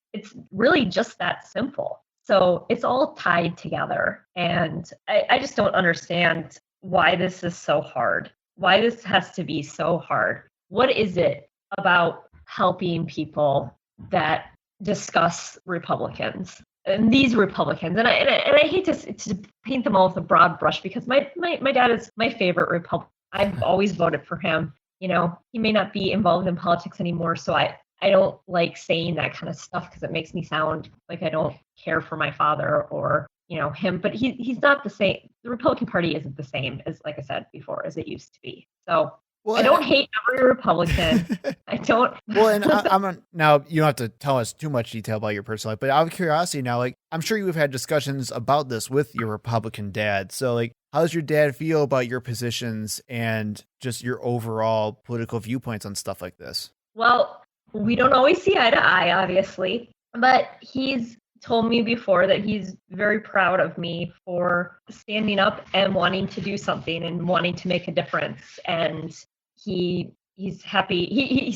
really just that simple. So it's all tied together. And I just don't understand why this is so hard, why this has to be so hard. What is it about helping people that discuss Republicans and these Republicans? And I hate to paint them all with a broad brush, because my dad is my favorite Republican. I've always voted for him. He may not be involved in politics anymore, so I don't like saying that kind of stuff because it makes me sound like I don't care for my father or him. But he's not the same. The Republican Party isn't the same as, like I said before, as it used to be. So. Well, I don't hate every Republican. I don't.
Well, and now you don't have to tell us too much detail about your personal life, but out of curiosity now, like, I'm sure you've had discussions about this with your Republican dad. So, like, how does your dad feel about your positions and just your overall political viewpoints on stuff like this?
Well, we don't always see eye to eye, obviously, but he's told me before that he's very proud of me for standing up and wanting to do something and wanting to make a difference. And he's happy. He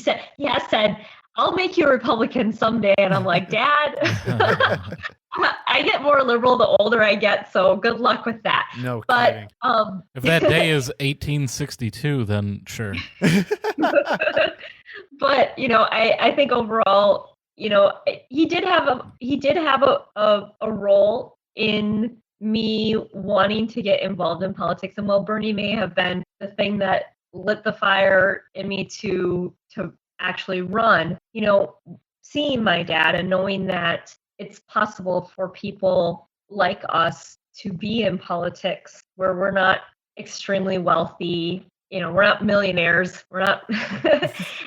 has said, I'll make you a Republican someday. And I'm like, Dad, I get more liberal the older I get. So good luck with that.
No kidding.
If that day is 1862, then sure.
But, I think overall, he did have a role in me wanting to get involved in politics. And while Bernie may have been the thing that lit the fire in me to actually run, seeing my dad and knowing that it's possible for people like us to be in politics where we're not extremely wealthy. We're not millionaires. We're not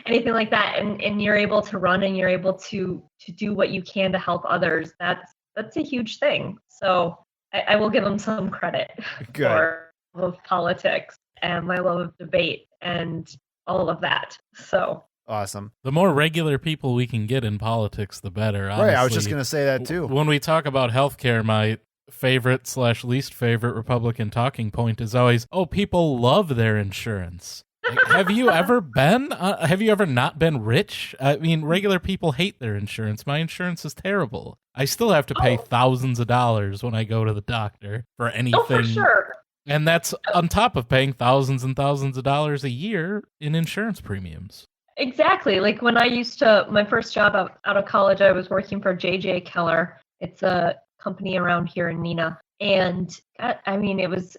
anything like that. And you're able to run and you're able to do what you can to help others. That's a huge thing. So I will give them some credit for love of politics and my love of debate and all of that. So
awesome.
The more regular people we can get in politics, the better. Honestly.
Right. I was just going to say that too.
When we talk about healthcare, my favorite/least favorite Republican talking point is always, "Oh, people love their insurance." Like, have you ever been? Have you ever not been rich? I mean, regular people hate their insurance. My insurance is terrible. I still have to pay thousands of dollars when I go to the doctor for anything.
Oh, for sure.
And that's on top of paying thousands and thousands of dollars a year in insurance premiums.
Exactly. Like when my first job out of college, I was working for J.J. Keller. It's a company around here in Neenah. And it was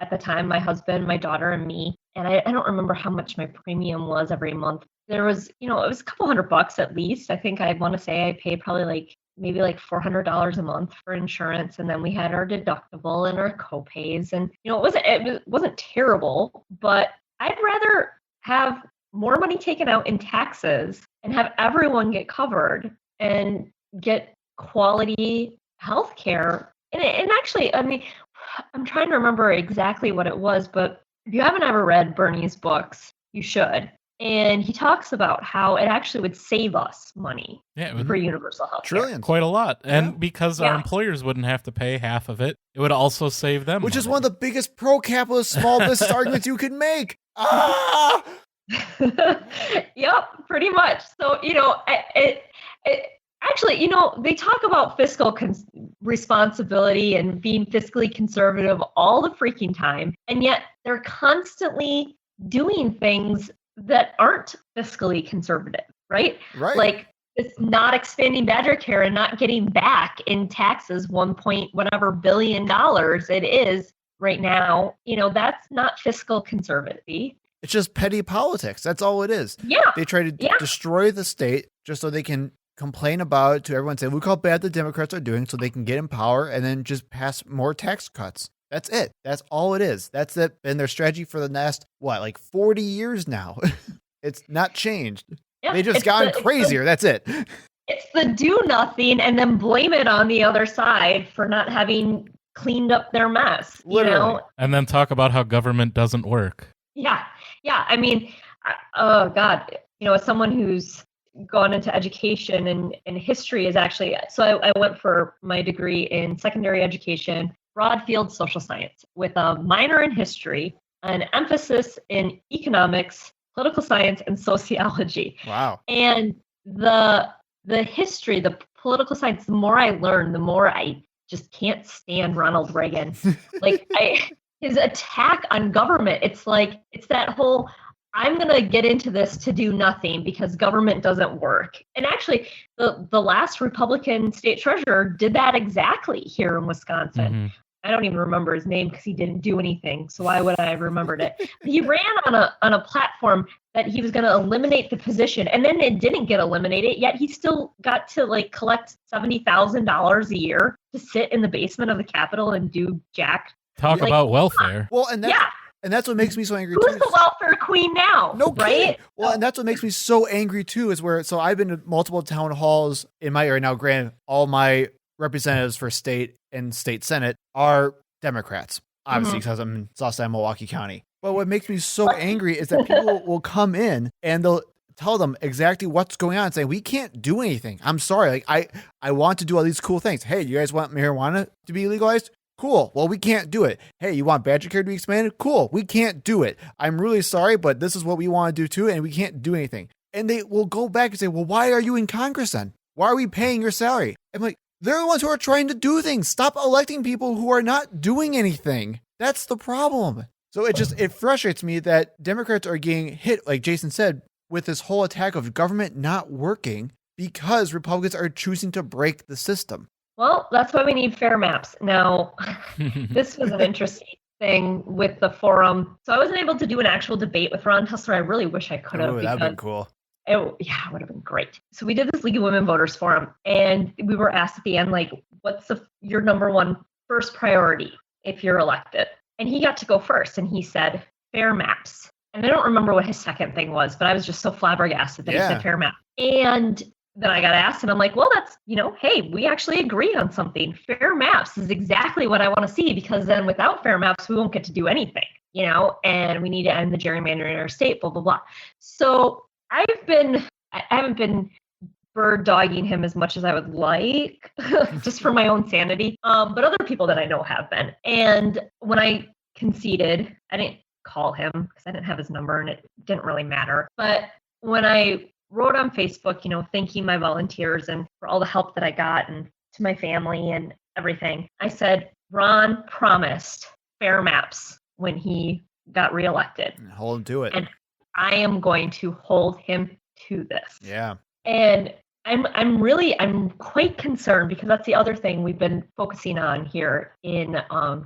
at the time my husband, my daughter, and me. And I don't remember how much my premium was every month. There was, it was a couple $100 at least. I think I want to say I paid probably maybe $400 a month for insurance. And then we had our deductible and our co-pays. And, it wasn't terrible, but I'd rather have more money taken out in taxes and have everyone get covered and get quality health care. And actually, I'm trying to remember exactly what it was, but if you haven't ever read Bernie's books, you should. And he talks about how it actually would save us money for universal health care.
Trillions.
Quite a lot. And because our employers wouldn't have to pay half of it, it would also save them
Which
money.
is one of the biggest pro-capitalist small business arguments you could make. Ah!
Yep, pretty much. So, actually, they talk about fiscal responsibility and being fiscally conservative all the freaking time. And yet they're constantly doing things that aren't fiscally conservative, right?
Right.
Like it's not expanding Badger Care and not getting back in taxes $1 billion it is right now. That's not fiscal conservative.
It's just petty politics. That's all it is.
Yeah.
They try to destroy the state just so they can complain about it to everyone, say, look how bad the Democrats are doing, so they can get in power and then just pass more tax cuts. That's it. That's all it is. That's it. And their strategy for the last, 40 years now. It's not changed.
Yeah,
they just gotten crazier. That's it.
It's the do nothing and then blame it on the other side for not having cleaned up their mess.
Literally.
And then talk about how government doesn't work.
Yeah. Yeah. Oh God, as someone who's gone into education and history is actually, so I went for my degree in secondary education, broad field social science with a minor in history, an emphasis in economics, political science, and sociology.
Wow.
And the history, the political science, the more I learn, the more I just can't stand Ronald Reagan. His attack on government, it's that whole, I'm going to get into this to do nothing because government doesn't work. And actually, the last Republican state treasurer did that exactly here in Wisconsin.
Mm-hmm.
I don't even remember his name because he didn't do anything. So why would I have remembered it? He ran on a platform that he was going to eliminate the position. And then it didn't get eliminated, yet he still got to collect $70,000 a year to sit in the basement of the Capitol and do jack.
Talk about welfare.
Well, and that's what makes me so angry
Who's
too.
the welfare queen now?
No kidding.
Right?
Well, and that's what makes me so angry too, is so I've been to multiple town halls in my area now. Granted, all my representatives for state and state senate are Democrats, obviously, because I'm in Southside Milwaukee County. But what makes me so angry is that people will come in and they'll tell them exactly what's going on and say, we can't do anything. I'm sorry. I want to do all these cool things. Hey, you guys want marijuana to be legalized? Cool. Well, we can't do it. Hey, you want Badger Care to be expanded? Cool. We can't do it. I'm really sorry, but this is what we want to do too, and we can't do anything. And they will go back and say, well, why are you in Congress then? Why are we paying your salary? I'm like, they're the ones who are trying to do things. Stop electing people who are not doing anything. That's the problem. So it frustrates me that Democrats are getting hit, like Jason said, with this whole attack of government not working because Republicans are choosing to break the system.
Well, that's why we need fair maps. Now, this was an interesting thing with the forum. So I wasn't able to do an actual debate with Ron Tussler. I really wish I could have.
Oh, that'd been cool.
Yeah, it would have been great. So we did this League of Women Voters Forum, and we were asked at the end, like, what's your number one first priority if you're elected? And he got to go first, and he said, fair maps. And I don't remember what his second thing was, but I was just so flabbergasted that he said fair map. And then I got asked, and I'm like, well, that's, hey, we actually agree on something. Fair maps is exactly what I want to see, because then without fair maps, we won't get to do anything, and we need to end the gerrymandering in our state, blah, blah, blah. So I haven't been bird dogging him as much as I would like, just for my own sanity. But other people that I know have been. And when I conceded, I didn't call him because I didn't have his number and it didn't really matter. But when I wrote on Facebook, thanking my volunteers and for all the help that I got and to my family and everything, I said, Ron promised fair maps when he got reelected.
Hold him to it.
And I am going to hold him to this.
Yeah.
And I'm quite concerned, because that's the other thing we've been focusing on here in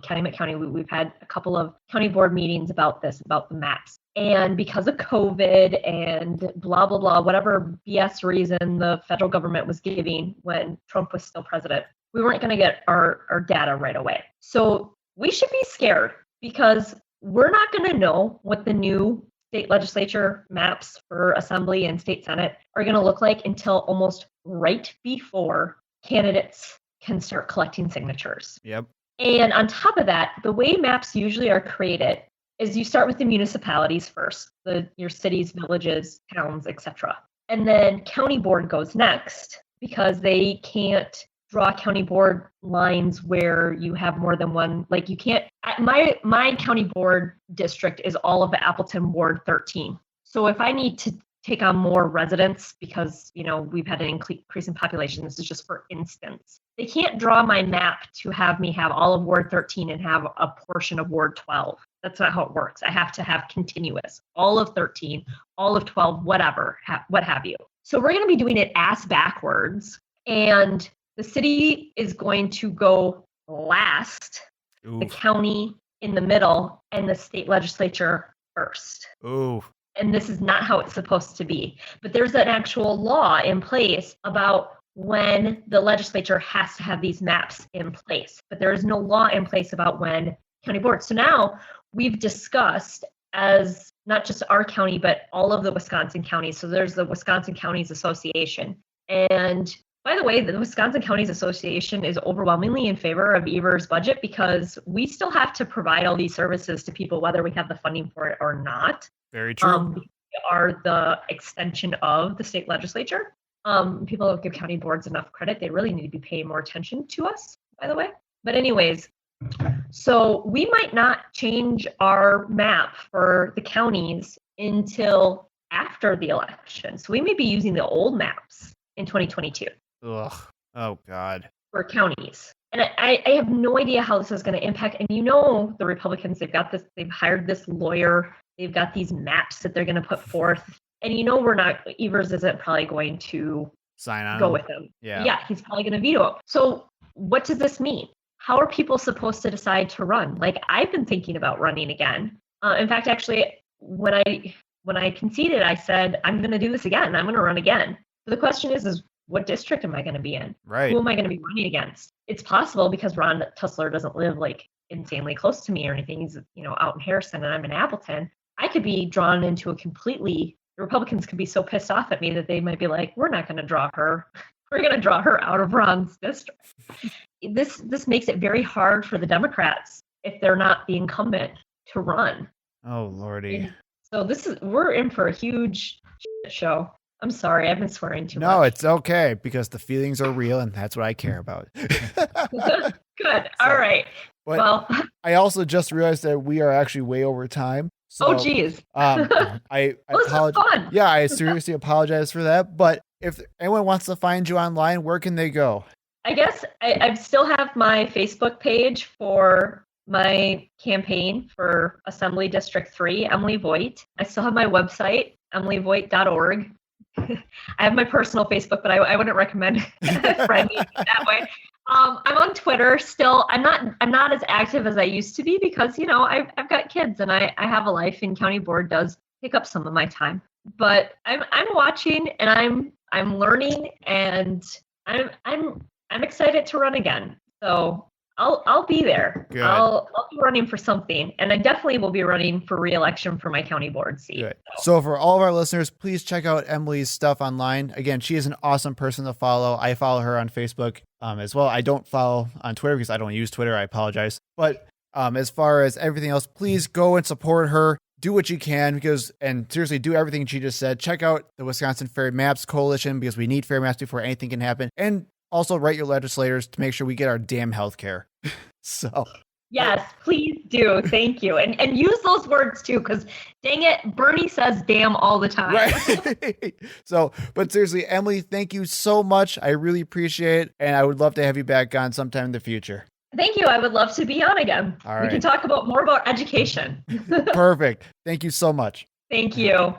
Calumet County. We've had a couple of county board meetings about this, about the maps. And because of COVID and blah, blah, blah, whatever BS reason the federal government was giving when Trump was still president, we weren't going to get our data right away. So we should be scared, because we're not going to know what the new state legislature maps for assembly and state senate are going to look like until almost right before candidates can start collecting signatures.
Yep.
And on top of that, the way maps usually are created is you start with the municipalities first, your cities, villages, towns, etc. And then county board goes next, because they can't draw county board lines where you have more than one. Like, you can't, my county board district is all of the Appleton Ward 13. So if I need to take on more residents because, we've had an increase in population, this is just for instance, they can't draw my map to have me have all of Ward 13 and have a portion of Ward 12. That's not how it works. I have to have continuous, all of 13, all of 12, whatever, what have you. So we're going to be doing it ass backwards, and the city is going to go last,
Oof.
the county in the middle, and the state legislature first.
Ooh.
And this is not how it's supposed to be. But there's an actual law in place about when the legislature has to have these maps in place. But there is no law in place about when county boards. So now we've discussed, as not just our county, but all of the Wisconsin counties. So there's the Wisconsin Counties Association. And by the way, the Wisconsin Counties Association is overwhelmingly in favor of Evers' budget, because we still have to provide all these services to people, whether we have the funding for it or not.
Very true.
We are the extension of the state legislature. People don't give county boards enough credit. They really need to be paying more attention to us, by the way. But anyways, so we might not change our map for the counties until after the election. So we may be using the old maps in 2022.
Ugh. Oh, God.
For counties. And I have no idea how this is going to impact. And the Republicans, they've hired this lawyer. They've got these maps that they're going to put forth. And Evers isn't probably going to
sign on.
Go with him.
Yeah,
he's probably going to veto it. So what does this mean? How are people supposed to decide to run? Like, I've been thinking about running again. In fact, actually, when I conceded, I said, I'm going to do this again. I'm going to run again. But the question is what district am I going to be in?
Right.
Who am I going to be running against? It's possible, because Ron Tussler doesn't live like insanely close to me or anything. He's, out in Harrison and I'm in Appleton. I could be drawn into the Republicans could be so pissed off at me that they might be like, we're not going to draw her. We're going to draw her out of Ron's district. This makes it very hard for the Democrats, if they're not the incumbent, to run.
Oh, Lordy.
So we're in for a huge shit show. I'm sorry, I've been swearing too much.
No, it's okay, because the feelings are real, and that's what I care about.
Good. All right. Well,
I also just realized that we are actually way over time. So,
geez.
I apologize.
Fun.
Yeah, I seriously apologize for that. But if anyone wants to find you online, where can they go?
I guess I still have my Facebook page for my campaign for Assembly District 3, Emily Voight. I still have my website, emilyvoight.org. I have my personal Facebook, but I wouldn't recommend friending that way. I'm on Twitter still. I'm not as active as I used to be, because I've got kids and I have a life, and county board does pick up some of my time. but I'm watching and I'm learning and I'm excited to run again. So I'll be there.
Good.
I'll be running for something, and I definitely will be running for re-election for my county board seat.
Good. So for all of our listeners, please check out Emily's stuff online. Again, she is an awesome person to follow. I follow her on Facebook as well. I don't follow on Twitter because I don't use Twitter. I apologize. But as far as everything else, please go and support her. Do what you can and seriously, do everything she just said. Check out the Wisconsin Fair Maps Coalition because we need fair maps before anything can happen. And also write your legislators to make sure we get our damn health care. So
yes, please do. Thank you. And use those words too, because dang it, Bernie says damn all the time.
right. So, but seriously, Emily, thank you so much. I really appreciate it. And I would love to have you back on sometime in the future.
Thank you. I would love to be on again.
All right.
We can talk more about education.
Perfect. Thank you so much.
Thank you.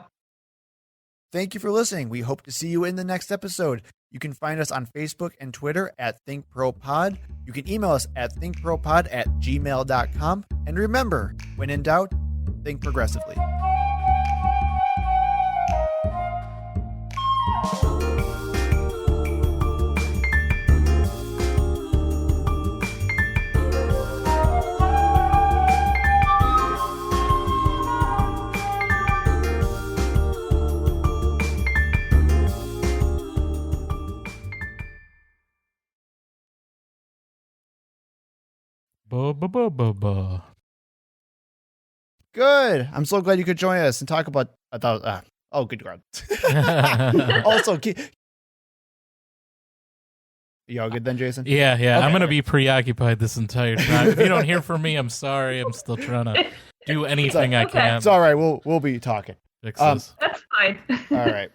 Thank you for listening. We hope to see you in the next episode. You can find us on Facebook and Twitter at ThinkProPod. You can email us at thinkpropod@gmail.com. And remember, when in doubt, think progressively. Good. I'm so glad you could join us and talk about oh, good God. Also, you all good then, Jason?
Yeah.
Okay.
I'm going to be preoccupied this entire time. If you don't hear from me, I'm sorry. I'm still trying to do anything I can.
It's all right. We'll be talking.
Fix this.
That's fine.
All right.